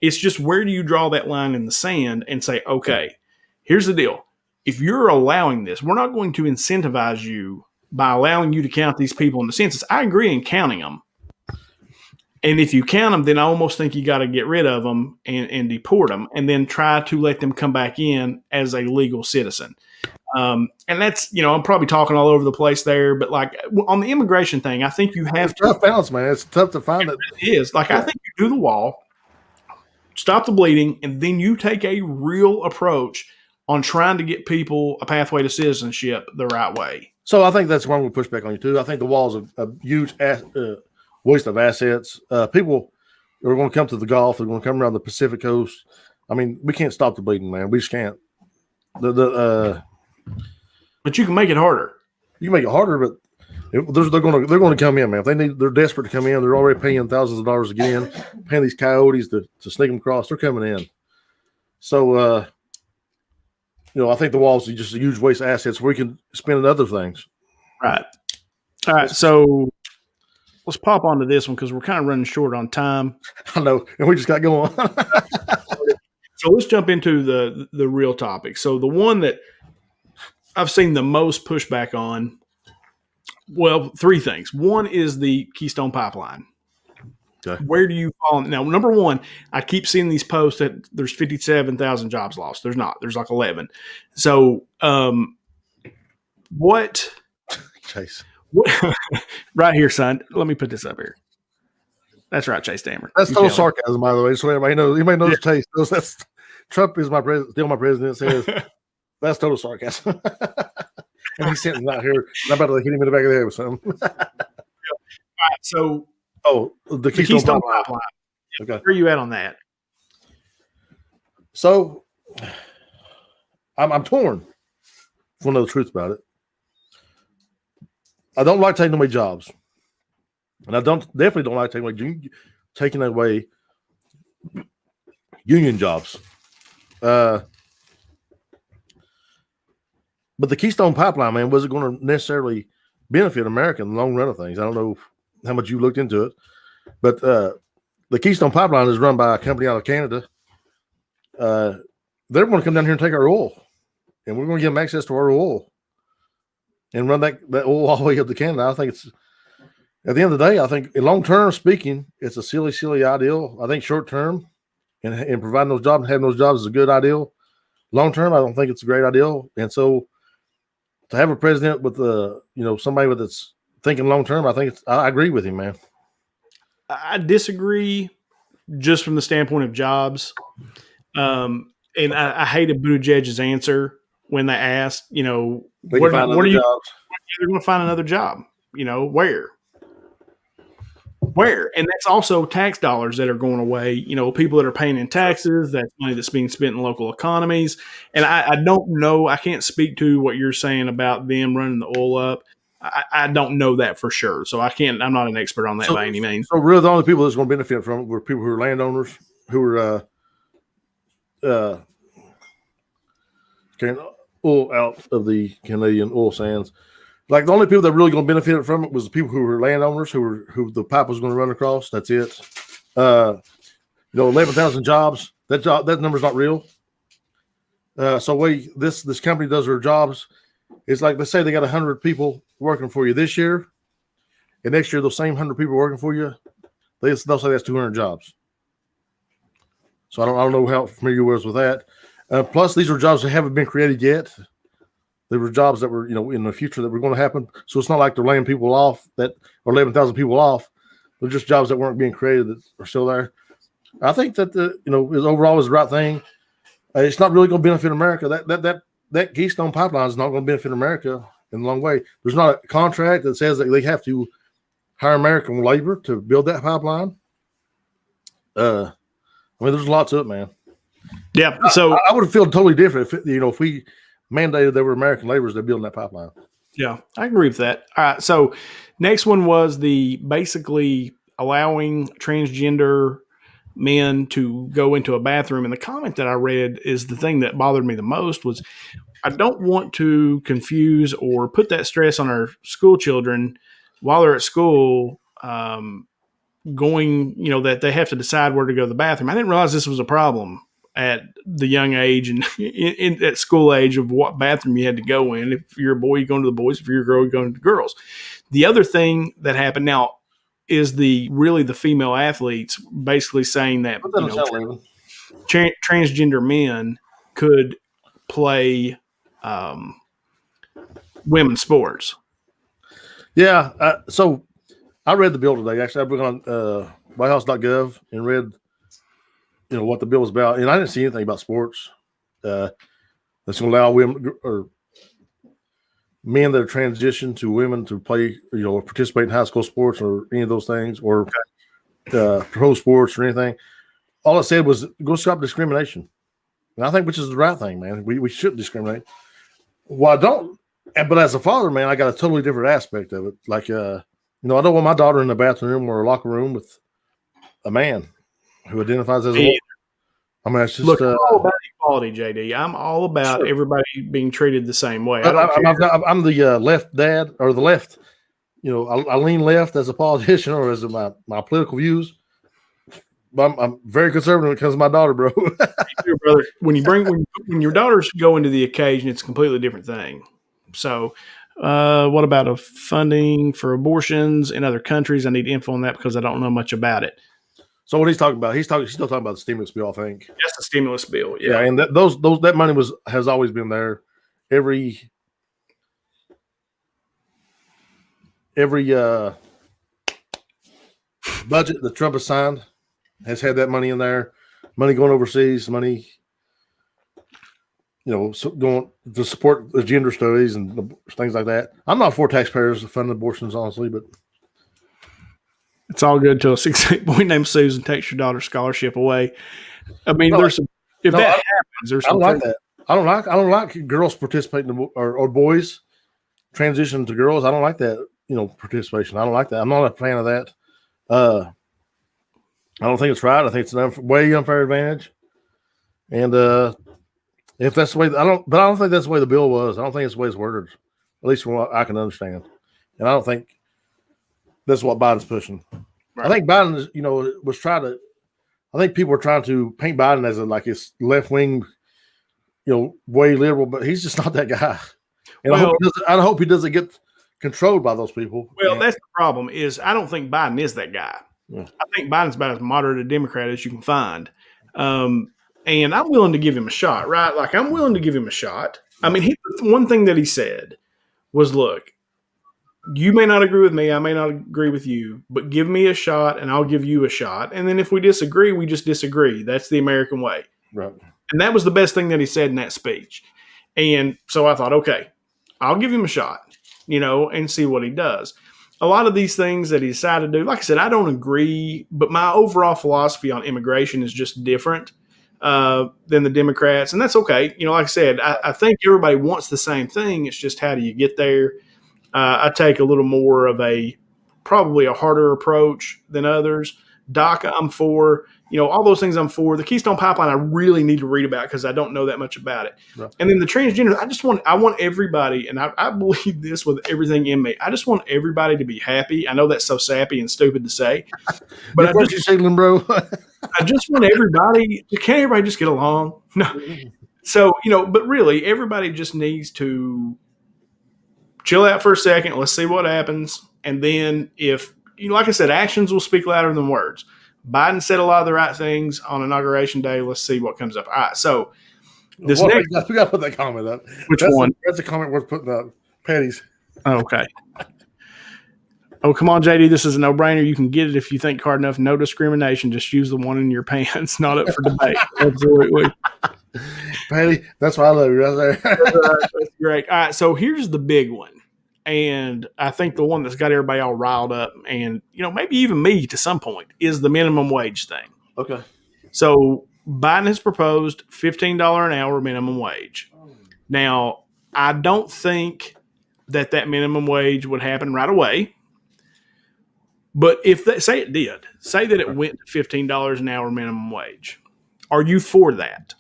It's just, where do you draw that line in the sand and say, okay, here's the deal. If you're allowing this, we're not going to incentivize you by allowing you to count these people in the census. I agree in counting them. And if you count them, then I almost think you got to get rid of them and deport them and then try to let them come back in as a legal citizen. And that's, I'm probably talking all over the place there, but like on the immigration thing, I think you have to. Tough balance, man. It's tough to find it. It is. Like, I think you do the wall, stop the bleeding, and then you take a real approach on trying to get people a pathway to citizenship the right way. So I think that's why I'm going to push back on you too. I think the wall is a huge waste of assets. People are going to come to the Gulf. They're going to come around the Pacific coast. I mean, we can't stop the bleeding, man. We just can't. But you can make it harder. You can make it harder, but they're going to come in, man. If they're desperate to come in. They're already paying thousands of dollars to get in, paying these coyotes to sneak them across. They're coming in. So, I think the wall is just a huge waste of assets where we can spend on other things. Right. All right. So let's pop onto this one because we're kind of running short on time. I know, and we just got going. So let's jump into the real topic. So the one that I've seen the most pushback on, well, three things. One is the Keystone Pipeline. Okay. Where do you fall? Now, number one, I keep seeing these posts that there's 57,000 jobs lost. There's not. There's like 11. So what? Chase. Right here, son. Let me put this up here. That's right, Chase Dammer. That's total sarcasm, by the way. So everybody knows Chase. That's Trump is my president. Still my president. Says that's total sarcasm. And he's sitting out here. I'm about to hit him in the back of the head with something. All right. So, the Keystone Pipeline. Okay. Where are you at on that? So, I'm torn. If you know the truth about it. I don't like taking away jobs, and I definitely don't like taking away union jobs. But the Keystone Pipeline, man, was it going to necessarily benefit America in the long run of things. I don't know how much you looked into it, but the Keystone Pipeline is run by a company out of Canada. They're going to come down here and take our oil, and we're going to give them access to our oil and run that oil all the way up to Canada. I think it's, at the end of the day, I think long term speaking, it's a silly ideal. I think short term and providing those jobs and having those jobs is a good ideal. Long term, I don't think it's a great ideal. And so to have a president with somebody that's thinking long term, I think I agree with him, man. I disagree just from the standpoint of jobs. And I hated Buttigieg's answer when they asked, what are you? They're going to find another job. Where? And that's also tax dollars that are going away. People that are paying in taxes, that's money that's being spent in local economies. And I don't know. I can't speak to what you're saying about them running the oil up. I don't know that for sure. So I'm not an expert on that by any means. So really the only people that's going to benefit from it were people who are landowners, who are carrying oil out of the Canadian oil sands. Like the only people that really going to benefit from it was the people who were landowners, who the pipe was going to run across. That's it. 11,000 jobs. That number's not real. So this company does their jobs. It's like, let's say they got 100 people working for you this year, and next year those same 100 people working for you, they'll say that's 200 jobs. So I don't know how familiar you was with that. Plus, these are jobs that haven't been created yet. There were jobs that were, in the future that were going to happen. So it's not like they're laying people off, that or 11,000 people off. They're just jobs that weren't being created that are still there. I think that overall is the right thing. It's not really going to benefit America. That Keystone Pipeline is not going to benefit America in the long way. There's not a contract that says that they have to hire American labor to build that pipeline. There's a lot to it, man. Yeah. So I would feel totally different if we mandated there were American laborers that building that pipeline. Yeah, I agree with that. All right. So next one was the basically allowing transgender men to go into a bathroom. And the comment that I read is the thing that bothered me the most was, I don't want to confuse or put that stress on our school children while they're at school, that they have to decide where to go to the bathroom. I didn't realize this was a problem at the young age and at school age of what bathroom you had to go in. If you're a boy, you go to the boys. If you're a girl, you go to the girls. The other thing that happened now is the female athletes basically saying that transgender men could play women's sports. Yeah. So I read the bill today. Actually, I went on whitehouse.gov and read what the bill was about, and I didn't see anything about sports that's going to allow women or men that are transitioned to women to play, or participate in high school sports or any of those things, or pro sports or anything. All it said was go stop discrimination, and I think which is the right thing, man. We shouldn't discriminate. Well, I don't, but as a father, man, I got a totally different aspect of it. Like, I don't want my daughter in the bathroom or a locker room with a man who identifies as a woman. I mean, it's just I'm all about equality, JD. I'm all about everybody being treated the same way. I'm the left dad, or the left. I lean left as a politician or as my political views. But I'm very conservative when it comes to my daughter, bro. Too, brother. When your daughters go into the occasion, it's a completely different thing. So, what about funding for abortions in other countries? I need info on that because I don't know much about it. So what he's talking about, he's still talking about the stimulus bill, I think. That's the stimulus bill, yeah. And that money has always been there. Every budget that Trump has signed has had that money in there. Money going overseas, money, going to support the gender studies and things like that. I'm not for taxpayers funding abortions, honestly, but it's all good until a 6'8" boy named Susan takes your daughter's scholarship away. I mean, happens, there's some. I don't like that. I don't like girls participating or boys transition to girls. I don't like that, participation. I don't like that. I'm not a fan of that. I don't think it's right. I think it's an way unfair advantage. And if that's the way, I don't think that's the way the bill was. I don't think it's the way it's worded, at least from what I can understand. And I don't think that's what Biden's pushing. Right. I think Biden is, was trying to. I think people are trying to paint Biden as his left wing, way liberal, but he's just not that guy. And I hope he doesn't get controlled by those people. Well, that's the problem. Is I don't think Biden is that guy. Yeah. I think Biden's about as moderate a Democrat as you can find. And I'm willing to give him a shot, right? Like, I'm willing to give him a shot. I mean, one thing that he said was, look, you may not agree with me. I may not agree with you, but give me a shot and I'll give you a shot. And then if we disagree, we just disagree. That's the American way. Right. And that was the best thing that he said in that speech. And so I thought, okay, I'll give him a shot, and see what he does. A lot of these things that he decided to do, like I said, I don't agree, but my overall philosophy on immigration is just different than the Democrats. And that's okay. Like I said, I think everybody wants the same thing. It's just how do you get there? I take a little more of probably a harder approach than others. DACA, I'm for. All those things I'm for. The Keystone Pipeline, I really need to read about because I don't know that much about it. Right. And then the transgender, I want everybody, and I believe this with everything in me. I just want everybody to be happy. I know that's so sappy and stupid to say, but what you saying, bro? I just want everybody. Can't everybody just get along? No. So but really, everybody just needs to chill out for a second. Let's see what happens, and then if like I said, actions will speak louder than words. Biden said a lot of the right things on Inauguration Day. Let's see what comes up. All right, so we got to put that comment up. Which one? That's a comment worth putting up. Patty's. Oh, okay. Oh, come on, JD. This is a no-brainer. You can get it if you think hard enough. No discrimination. Just use the one in your pants. Not up for debate. Absolutely. Patty, that's why I love you right there. That's great. All right, so here's the big one. And I think the one that's got everybody all riled up and, maybe even me to some point is the minimum wage thing. Okay. So Biden has proposed $15 an hour minimum wage. Now, I don't think that minimum wage would happen right away. But if say it did, say that it went to $15 an hour minimum wage, are you for that?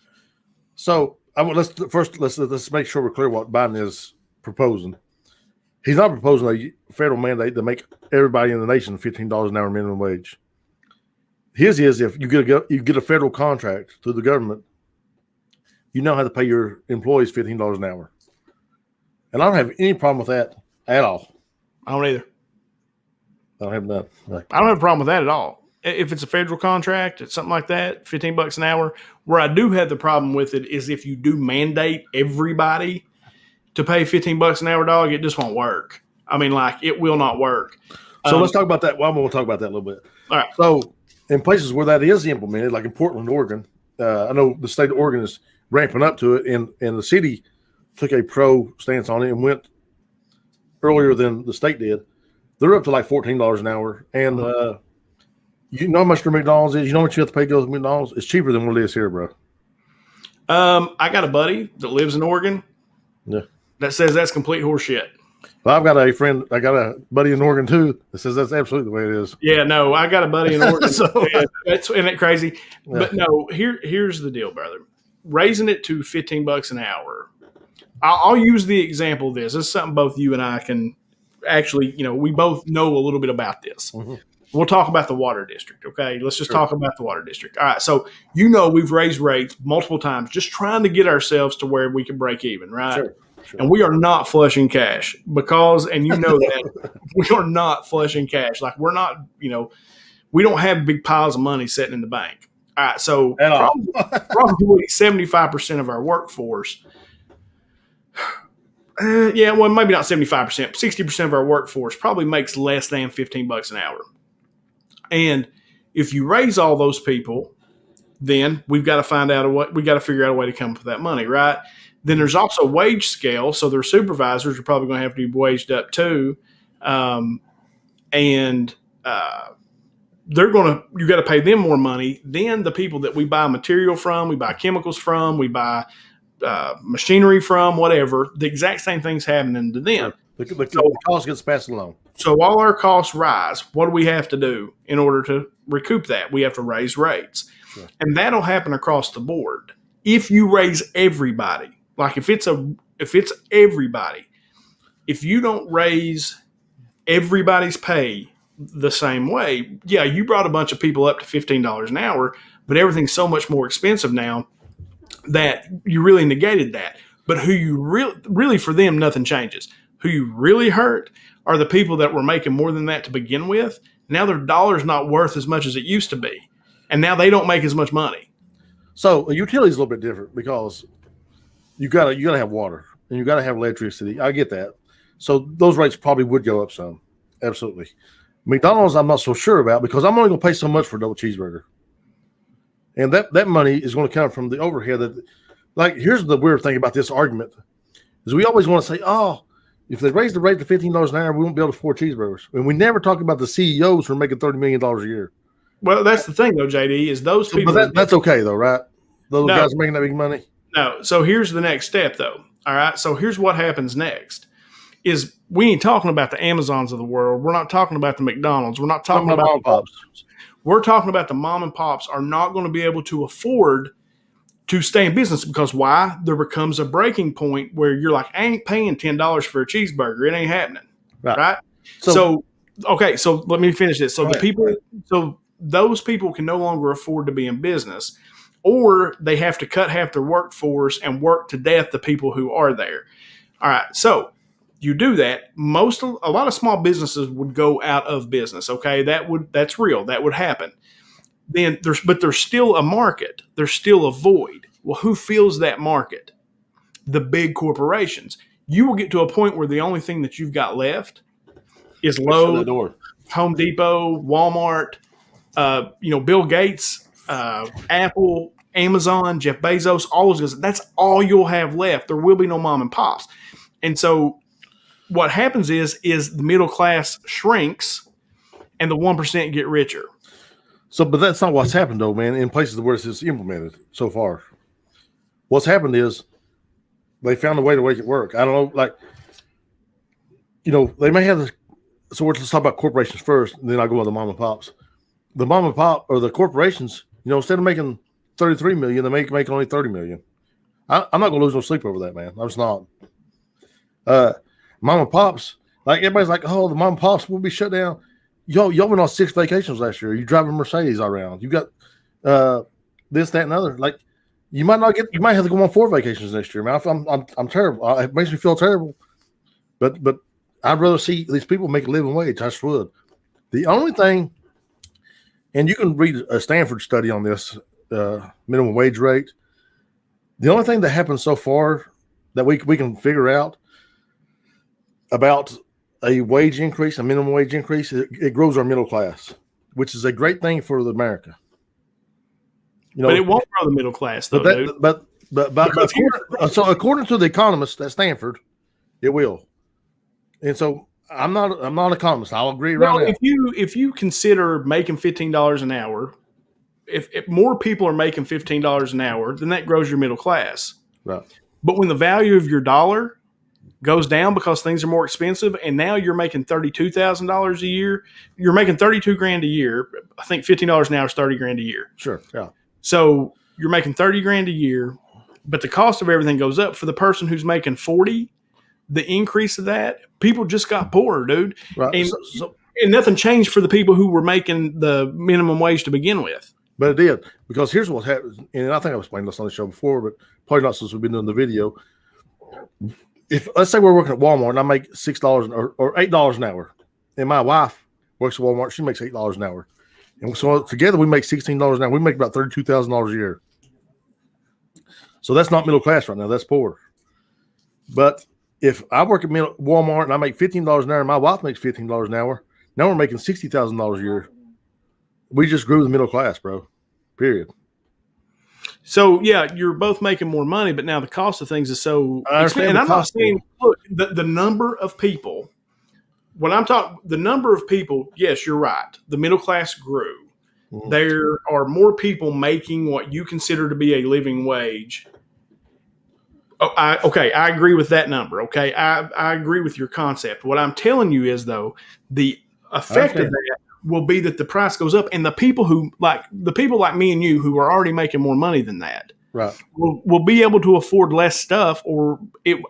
So let's make sure we're clear what Biden is proposing. He's not proposing a federal mandate to make everybody in the nation $15 an hour minimum wage. His is if you get a federal contract through the government, you now have to pay your employees $15 an hour. And I don't have any problem with that at all. I don't either. I don't have none. I don't have a problem with that at all. If it's a federal contract, it's something like that, $15 an hour. Where I do have the problem with it is if you do mandate everybody to pay $15 an hour, dog, it just won't work. I mean, it will not work. So let's talk about that. Well, I'm going to talk about that a little bit. All right. So in places where that is implemented, like in Portland, Oregon, I know the state of Oregon is ramping up to it, and the city took a pro stance on it and went earlier than the state did. They're up to like $14 an hour. And you know how much their McDonald's is? You know what you have to pay to go to McDonald's? It's cheaper than what it is here, bro. I got a buddy that lives in Oregon. Yeah. That says that's complete horseshit. Well, I got a buddy in Oregon too that says that's absolutely the way it is. Yeah, no, I got a buddy in Oregon. Isn't it crazy? Yeah. But no, here's the deal, brother. Raising it to $15 an hour. I'll use the example of this. This is something both you and I can actually, we both know a little bit about this. Mm-hmm. We'll talk about the water district, okay? Let's just talk about the water district. All right, so we've raised rates multiple times just trying to get ourselves to where we can break even, right? Sure. And we are not flushing cash because, and that, we are not flushing cash. Like we're not, we don't have big piles of money sitting in the bank. All right, so probably 75% of our workforce, maybe not 75%, 60% of our workforce probably makes less than $15 an hour. And if you raise all those people, then we've got to figure out a way to come up with that money, right? Then there's also wage scale. So their supervisors are probably going to have to be waged up too. You got to pay them more money than the people that we buy material from, we buy chemicals from, we buy machinery from, whatever. The exact same thing's happening to them. The cost gets passed along. So while our costs rise, what do we have to do in order to recoup that? We have to raise rates. Sure. And that'll happen across the board. If you raise everybody, like if it's everybody, if you don't raise everybody's pay the same way. Yeah, you brought a bunch of people up to $15 an hour, but everything's so much more expensive now that you really negated that. But who you really for them, nothing changes. Who you really hurt are the people that were making more than that to begin with. Now their dollar's not worth as much as it used to be, and now they don't make as much money. So a utility is a little bit different because you gotta have water and you gotta have electricity. I get that. So those rates probably would go up some. Absolutely. McDonald's, I'm not so sure about because I'm only going to pay so much for a double cheeseburger, and that money is going to come from the overhead. That, like, here's the weird thing about this argument is we always want to say, oh, if they raise the rate to $15 an hour, we won't be able to afford cheeseburgers. And we never talk about the CEOs who are making $30 million a year. Well, that's the thing, though, JD, is those people. But that's okay, though, right? Those guys are making that big money. No. So here's the next step, though. All right. So here's what happens next. Is we ain't talking about the Amazons of the world. We're not talking about the McDonald's. We're not talking about mom and pops. We're talking about the mom and pops are not going to be able to afford to stay in business because why? There becomes a breaking point where you're like, I ain't paying $10 for a cheeseburger. It ain't happening. Right? So okay. So let me finish this. So those people can no longer afford to be in business, or they have to cut half their workforce and work to death the people who are there. All right. So you do that, a lot of small businesses would go out of business. Okay, that's real. That would happen. Then there's still a market. There's still a void. Well, who fills that market? The big corporations. You will get to a point where the only thing that you've got left is Lowe's, Home Depot, Walmart, Bill Gates, Apple, Amazon, Jeff Bezos, all those guys. That's all you'll have left. There will be no mom and pops. And so what happens is the middle class shrinks and the 1% get richer. So, but that's not what's happened though, man, in places where it's implemented so far. What's happened is they found a way to make it work. I don't know, like, they may have this. So let's talk about corporations first, and then I'll go on the mom and pops. The mom and pop or the corporations, instead of making $33 million, they make only $30 million. I'm not going to lose no sleep over that, man. I'm just not. Mom and pops, like everybody's like, oh, the mom and pops will be shut down. Y'all went on 6 vacations last year. You drive a Mercedes around. You got this, that, and other. Like you might have to go on 4 vacations next year, man. I'm terrible. It makes me feel terrible. But I'd rather see these people make a living wage. I just would. The only thing, and you can read a Stanford study on this minimum wage rate. The only thing that happened so far that we can figure out about a wage increase, a minimum wage increase, it grows our middle class, which is a great thing for America. But it won't grow the middle class, though, dude. But according to the economists at Stanford, it will. And so I'm not an economist. I'll agree around that. If you consider making $15 an hour, if more people are making $15 an hour, then that grows your middle class. Right. But when the value of your dollar goes down because things are more expensive, and now you're making $32,000 a year, you're making $32,000 a year. I think $15 an hour is $30,000 a year. Sure. Yeah. So you're making $30,000 a year, but the cost of everything goes up. For the person who's making 40, the increase of that, people just got poorer, dude. Right. And nothing changed for the people who were making the minimum wage to begin with. But it did, because here's what happened, and I think I've explained this on the show before, but probably not since we've been doing the video. If let's say we're working at Walmart and I make $6 or $8 an hour, and my wife works at Walmart, she makes $8 an hour, and so together we make $16 an hour. We make about $32,000 a year. So that's not middle class right now. That's poor. But if I work at Walmart and I make $15 an hour, and my wife makes $15 an hour, now we're making $60,000 a year. We just grew the middle class, bro. Period. So yeah, you're both making more money, but now the cost of things is so expensive. And I'm not saying, look, the number of people. When I'm talking the number of people, yes, you're right. The middle class grew. Mm-hmm. There are more people making what you consider to be a living wage. I agree with that number. Okay, I agree with your concept. What I'm telling you is, though, the effect of that will be that the price goes up, and the people like me and you who are already making more money than that, Right. We'll be able to afford less stuff, or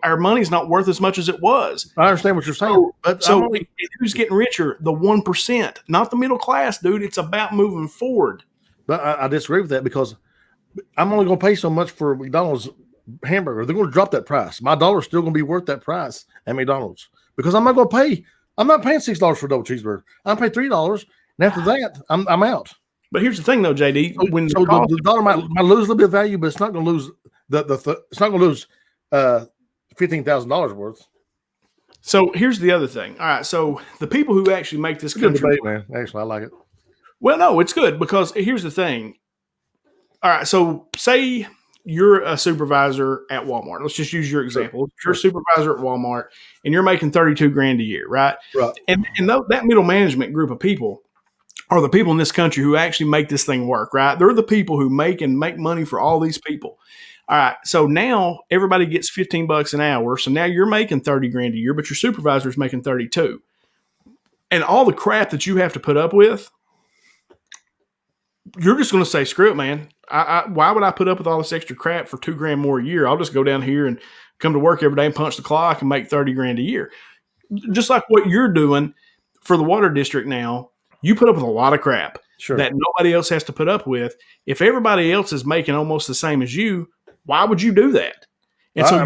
our money's not worth as much as it was. I understand what you're saying. So who's getting richer? The 1%, not the middle class, dude. It's about moving forward. But I disagree with that because I'm only going to pay so much for McDonald's hamburger. They're going to drop that price. My dollar's still going to be worth that price at McDonald's because I'm not going to pay. I'm not paying $6 for a double cheeseburger. I'm paying $3, and after that, I'm out. But here's the thing, though, JD. So the dollar might lose a little bit of value, but it's not going to lose it's not going to lose $15,000 worth. So here's the other thing. All right, so the people who actually make this country, good debate, man. Actually, I like it. Well, no, it's good because here's the thing. All right, so say you're a supervisor at Walmart. Let's just use your example. You're a supervisor at Walmart, and you're making $32,000 a year, right? Right. And that middle management group of people are the people in this country who actually make this thing work, right? They're the people who make money for all these people. All right. So now everybody gets $15 an hour. So now you're making $30,000 a year, but your supervisor is making 32. And all the crap that you have to put up with, you're just going to say, screw it, man. Why would I put up with all this extra crap for $2,000 more a year? I'll just go down here and come to work every day and punch the clock and make $30,000 a year. Just like what you're doing for the water district now. You put up with a lot of crap that nobody else has to put up with. If everybody else is making almost the same as you, why would you do that? And so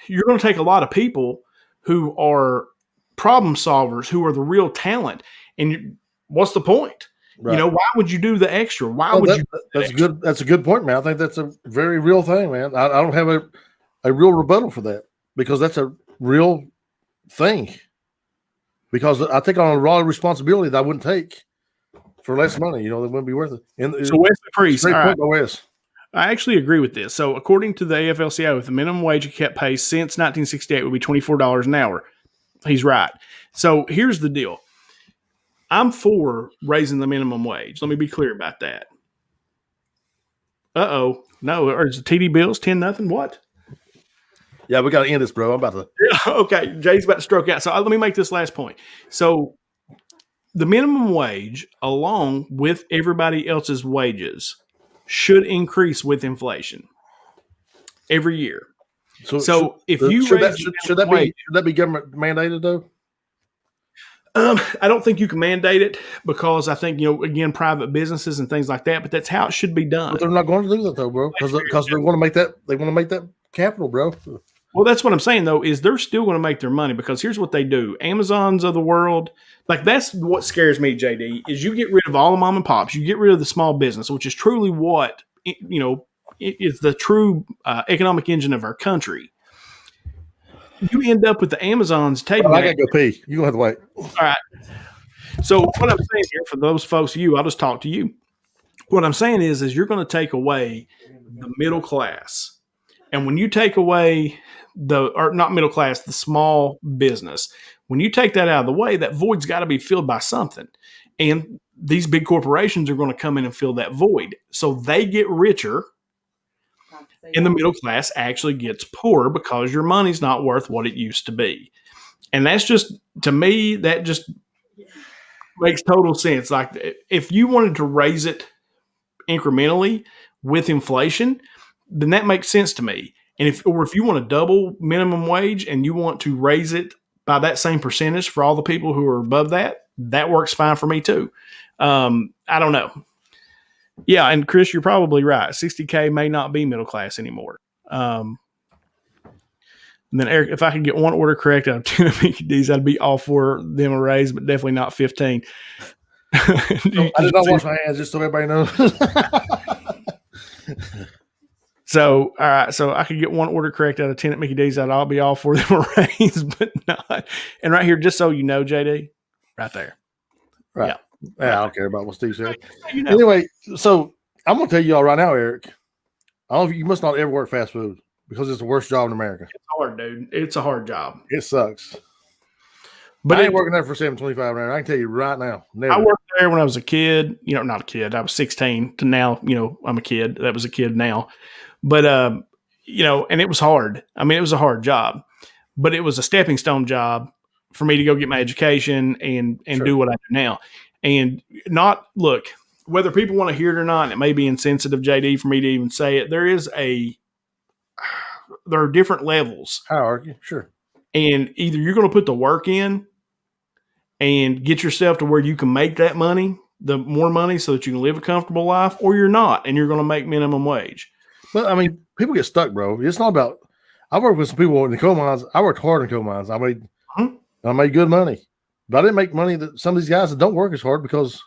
you're going to take a lot of people who are problem solvers, who are the real talent. And what's the point? Right. Why would you do the extra? Why would you? That's good. That's a good point, man. I think that's a very real thing, man. I don't have a real rebuttal for that because that's a real thing. Because I take on a raw responsibility that I wouldn't take for less money. That wouldn't be worth it. So Wesley Priest, great point by Wes. I actually agree with this. So according to the AFL-CIO, the minimum wage kept pace since 1968 would be $24 an hour. He's right. So here's the deal. I'm for raising the minimum wage. Let me be clear about that. No, or is the TD Bills 10-0? What? Yeah, we got to end this, bro. I'm about to. Yeah, okay, Jay's about to stroke out. So let me make this last point. So the minimum wage, along with everybody else's wages, should increase with inflation every year. So if you should that be government mandated though? I don't think you can mandate it because I think again private businesses and things like that. But that's how it should be done. But they're not going to do that though, bro, because they want to make that. They want to make that capital, bro. Well, that's what I'm saying, though, is they're still going to make their money because here's what they do. Amazons of the world, like that's what scares me, JD, is you get rid of all the mom and pops. You get rid of the small business, which is truly what, is the true economic engine of our country. You end up with the Amazons taking I got to go pee. You're going to have to wait. All right. So what I'm saying here, for those folks, I'll just talk to you. What I'm saying is you're going to take away the middle class. And when you take away not middle class, the small business, when you take that out of the way, that void's got to be filled by something. And these big corporations are going to come in and fill that void. So they get richer and the middle class actually gets poorer because your money's not worth what it used to be. And that's just, to me, that just makes total sense. Like if you wanted to raise it incrementally with inflation, then that makes sense to me. And if you want to double minimum wage and you want to raise it by that same percentage for all the people who are above that, that works fine for me too. I don't know. Yeah, and Chris, you're probably right. 60K may not be middle class anymore. And then Eric, if I could get one order correct out of 10 PKDs, I'd be all for them a raise, but definitely not 15. I did not wash my hands, just so everybody knows. So, all right. So I could get one order correct out of 10 at Mickey D's. I'll be all for them a raise, but not. And right here, just so you know, JD, right there. Right. Yeah, I don't care about what Steve said. Anyway, so I'm going to tell you all right now, Eric. I don't know if you must not ever work fast food because it's the worst job in America. It's hard, dude. It's a hard job. It sucks. But I ain't working there for $7.25 an hour. I can tell you right now. Never. I worked there when I was a kid. Not a kid. I was 16 to now, I'm a kid. That was a kid now. But, and it was hard. I mean, it was a hard job, but it was a stepping stone job for me to go get my education and sure. do what I do now. And look, whether people want to hear it or not, and it may be insensitive, JD, for me to even say it. There are different levels. Hierarchy, sure. And either you're going to put the work in and get yourself to where you can make that money, the more money, so that you can live a comfortable life, or you're not, and you're going to make minimum wage. But I mean, people get stuck, bro. It's not about. I worked with some people in the coal mines. I worked hard in coal mines. I made good money, but I didn't make money that some of these guys that don't work as hard because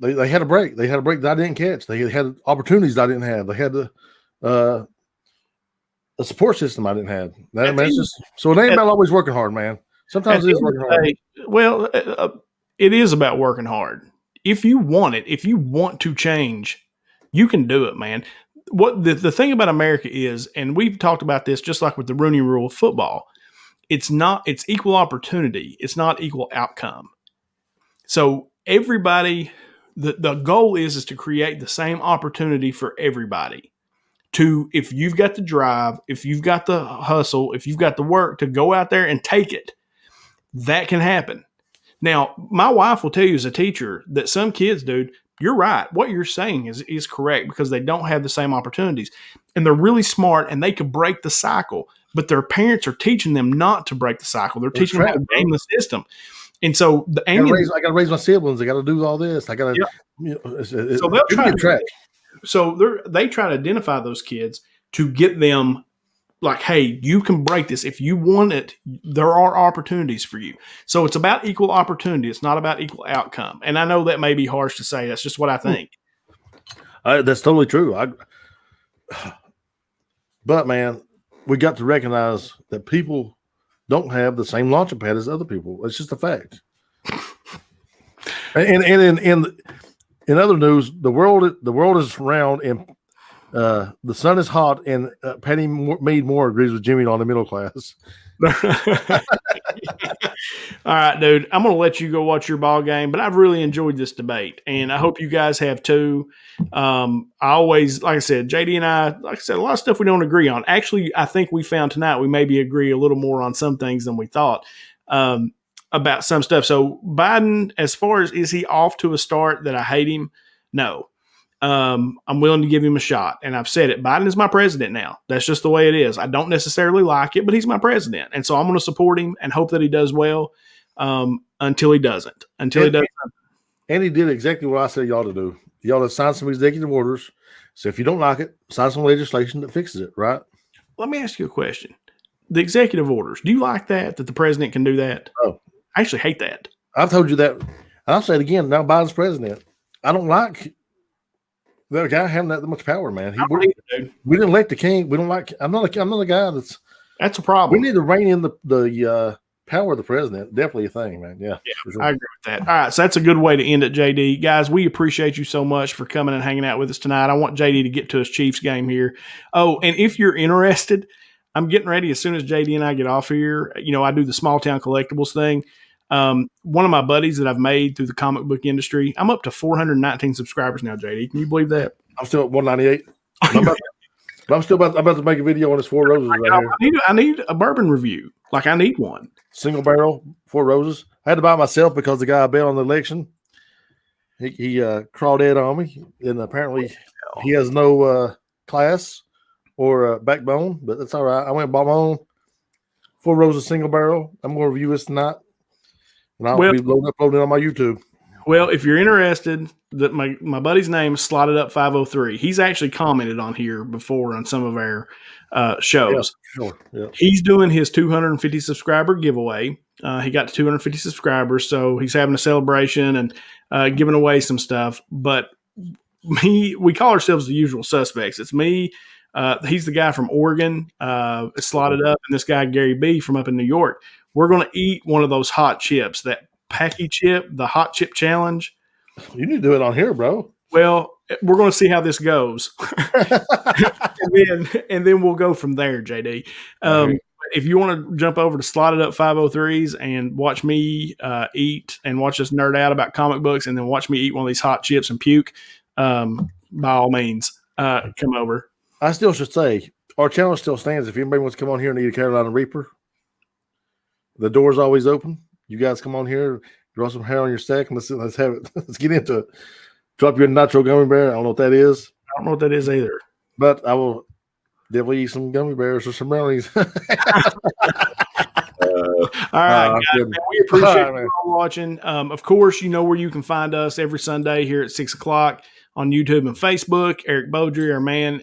they had a break. They had a break that I didn't catch. They had opportunities that I didn't have. They had a support system I didn't have. So it ain't about always working hard, man. Sometimes it is working hard. Well, it is about working hard. If you want it, if you want to change, you can do it, man. What the thing about America is, and we've talked about this just like with the Rooney Rule of football, it's equal opportunity. It's not equal outcome. So everybody, the goal is to create the same opportunity for everybody. If you've got the drive, if you've got the hustle, if you've got the work to go out there and take it, that can happen. Now, my wife will tell you as a teacher that some kids, dude, you're right. What you're saying is correct because they don't have the same opportunities. And they're really smart and they could break the cycle, but their parents are teaching them not to break the cycle. They're teaching them how to game the system. And so I got to raise my siblings. I got to do all this. I got to, so they'll try to So they try to identify those kids to get them like, hey, you can break this. If you want it, there are opportunities for you. So it's about equal opportunity. It's not about equal outcome. And I know that may be harsh to say. That's just what I think. That's totally true. But, man, we got to recognize that people don't have the same launching pad as other people. It's just a fact. And in other news, the world is round and the sun is hot, and Patty Mead Moore agrees with Jimmy on the middle class. All right, dude. I'm going to let you go watch your ball game, but I've really enjoyed this debate, and I hope you guys have too. I always, like I said, JD and I, like I said, a lot of stuff we don't agree on. Actually, I think we found tonight we maybe agree a little more on some things than we thought about some stuff. So Biden, as far as is he off to a start that I hate him? No. I'm willing to give him a shot. And I've said it. Biden is my president now. That's just the way it is. I don't necessarily like it, but he's my president. And so I'm going to support him and hope that he does well until he doesn't. Until he does something. And he did exactly what I said y'all to do. Y'all to sign some executive orders. So if you don't like it, sign some legislation that fixes it, right? Let me ask you a question. The executive orders, do you like that the president can do that? Oh. I actually hate that. I've told you that. And I'll say it again. Now Biden's president. I don't like that guy having that much power, man. We didn't elect the king. We don't like. I'm not a guy that's a problem. We need to rein in the power of the president. Definitely a thing, man. Yeah, sure. I agree with that. All right, so that's a good way to end it, JD. Guys, we appreciate you so much for coming and hanging out with us tonight. I want JD to get to his Chiefs game here. Oh, and if you're interested, I'm getting ready as soon as JD and I get off here. I do the small town collectibles thing. One of my buddies that I've made through the comic book industry, I'm up to 419 subscribers now, JD. Can you believe that? I'm still at 198. I'm about to make a video on this Four Roses right here. I need a bourbon review. Like I need one. Single barrel, Four Roses. I had to buy it myself because the guy I bet on the election, he crawdad on me, and apparently he has no class or backbone, but that's all right. I went and bought my own Four Roses single barrel. I'm going to review this tonight. And I'll be uploading it on my YouTube. Well, if you're interested, that my buddy's name is Slotted Up 503. He's actually commented on here before on some of our shows. Yeah, sure. Yeah. He's doing his 250 subscriber giveaway. He got to 250 subscribers, so he's having a celebration and giving away some stuff. But we call ourselves the usual suspects. It's me. He's the guy from Oregon, Slotted Up, and this guy Gary B from up in New York. We're going to eat one of those hot chips, that Packy chip, the hot chip challenge. You need to do it on here, bro. Well, we're going to see how this goes. and then we'll go from there, JD. If you want to jump over to Slotted Up 503s and watch me eat and watch us nerd out about comic books and then watch me eat one of these hot chips and puke, by all means, come over. I still should say, our challenge still stands. If anybody wants to come on here and eat a Carolina Reaper, the door's always open. You guys come on here. Draw some hair on your stack, and let's have it. Let's get into it. Drop your nitro gummy bear. I don't know what that is. I don't know what that is either. But I will definitely eat some gummy bears or some brownies. All right, guys, man, we appreciate you all watching. Of course, you know where you can find us every Sunday here at 6 o'clock on YouTube and Facebook. Eric Beaudry, our man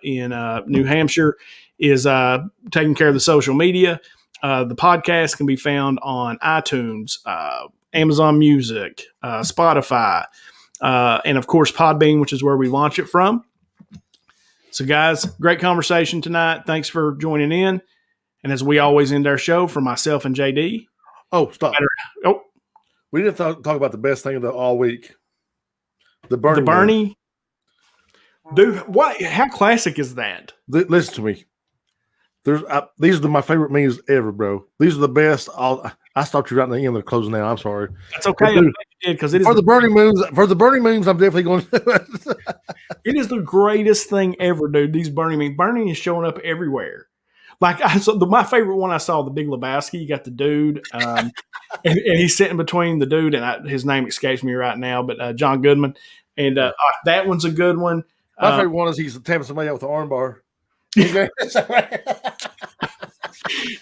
in New Hampshire, is taking care of the social media. The podcast can be found on iTunes, Amazon Music, Spotify, and, of course, Podbean, which is where we launch it from. So, guys, great conversation tonight. Thanks for joining in. And as we always end our show, for myself and JD. Oh, stop. We didn't talk about the best thing of all week. The Bernie. Dude, what? How classic is that? Listen to me. These are my favorite memes ever, bro. These are the best. I stopped you right in the end of the closing now. I'm sorry. That's okay. I'm glad you did, because it is for the Bernie memes. For the Bernie memes, I'm definitely going to. It is the greatest thing ever, dude. These Bernie memes. Bernie is showing up everywhere. Like my favorite one I saw, the Big Lebowski. You got the dude, and he's sitting between the dude and his name escapes me right now, but John Goodman, and that one's a good one. My favorite one is he's tapping somebody out with an arm bar.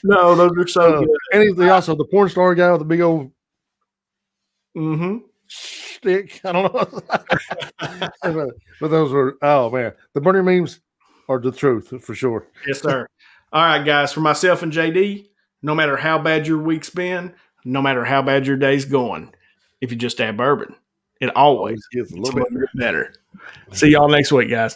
No, those are so good. And also the porn star guy with the big old stick. I don't know, but those were man, the Bernie memes are the truth for sure. Yes, sir. All right, guys, for myself and JD, no matter how bad your week's been, no matter how bad your day's going, if you just add bourbon, it always gets a little bit better. See y'all next week, guys.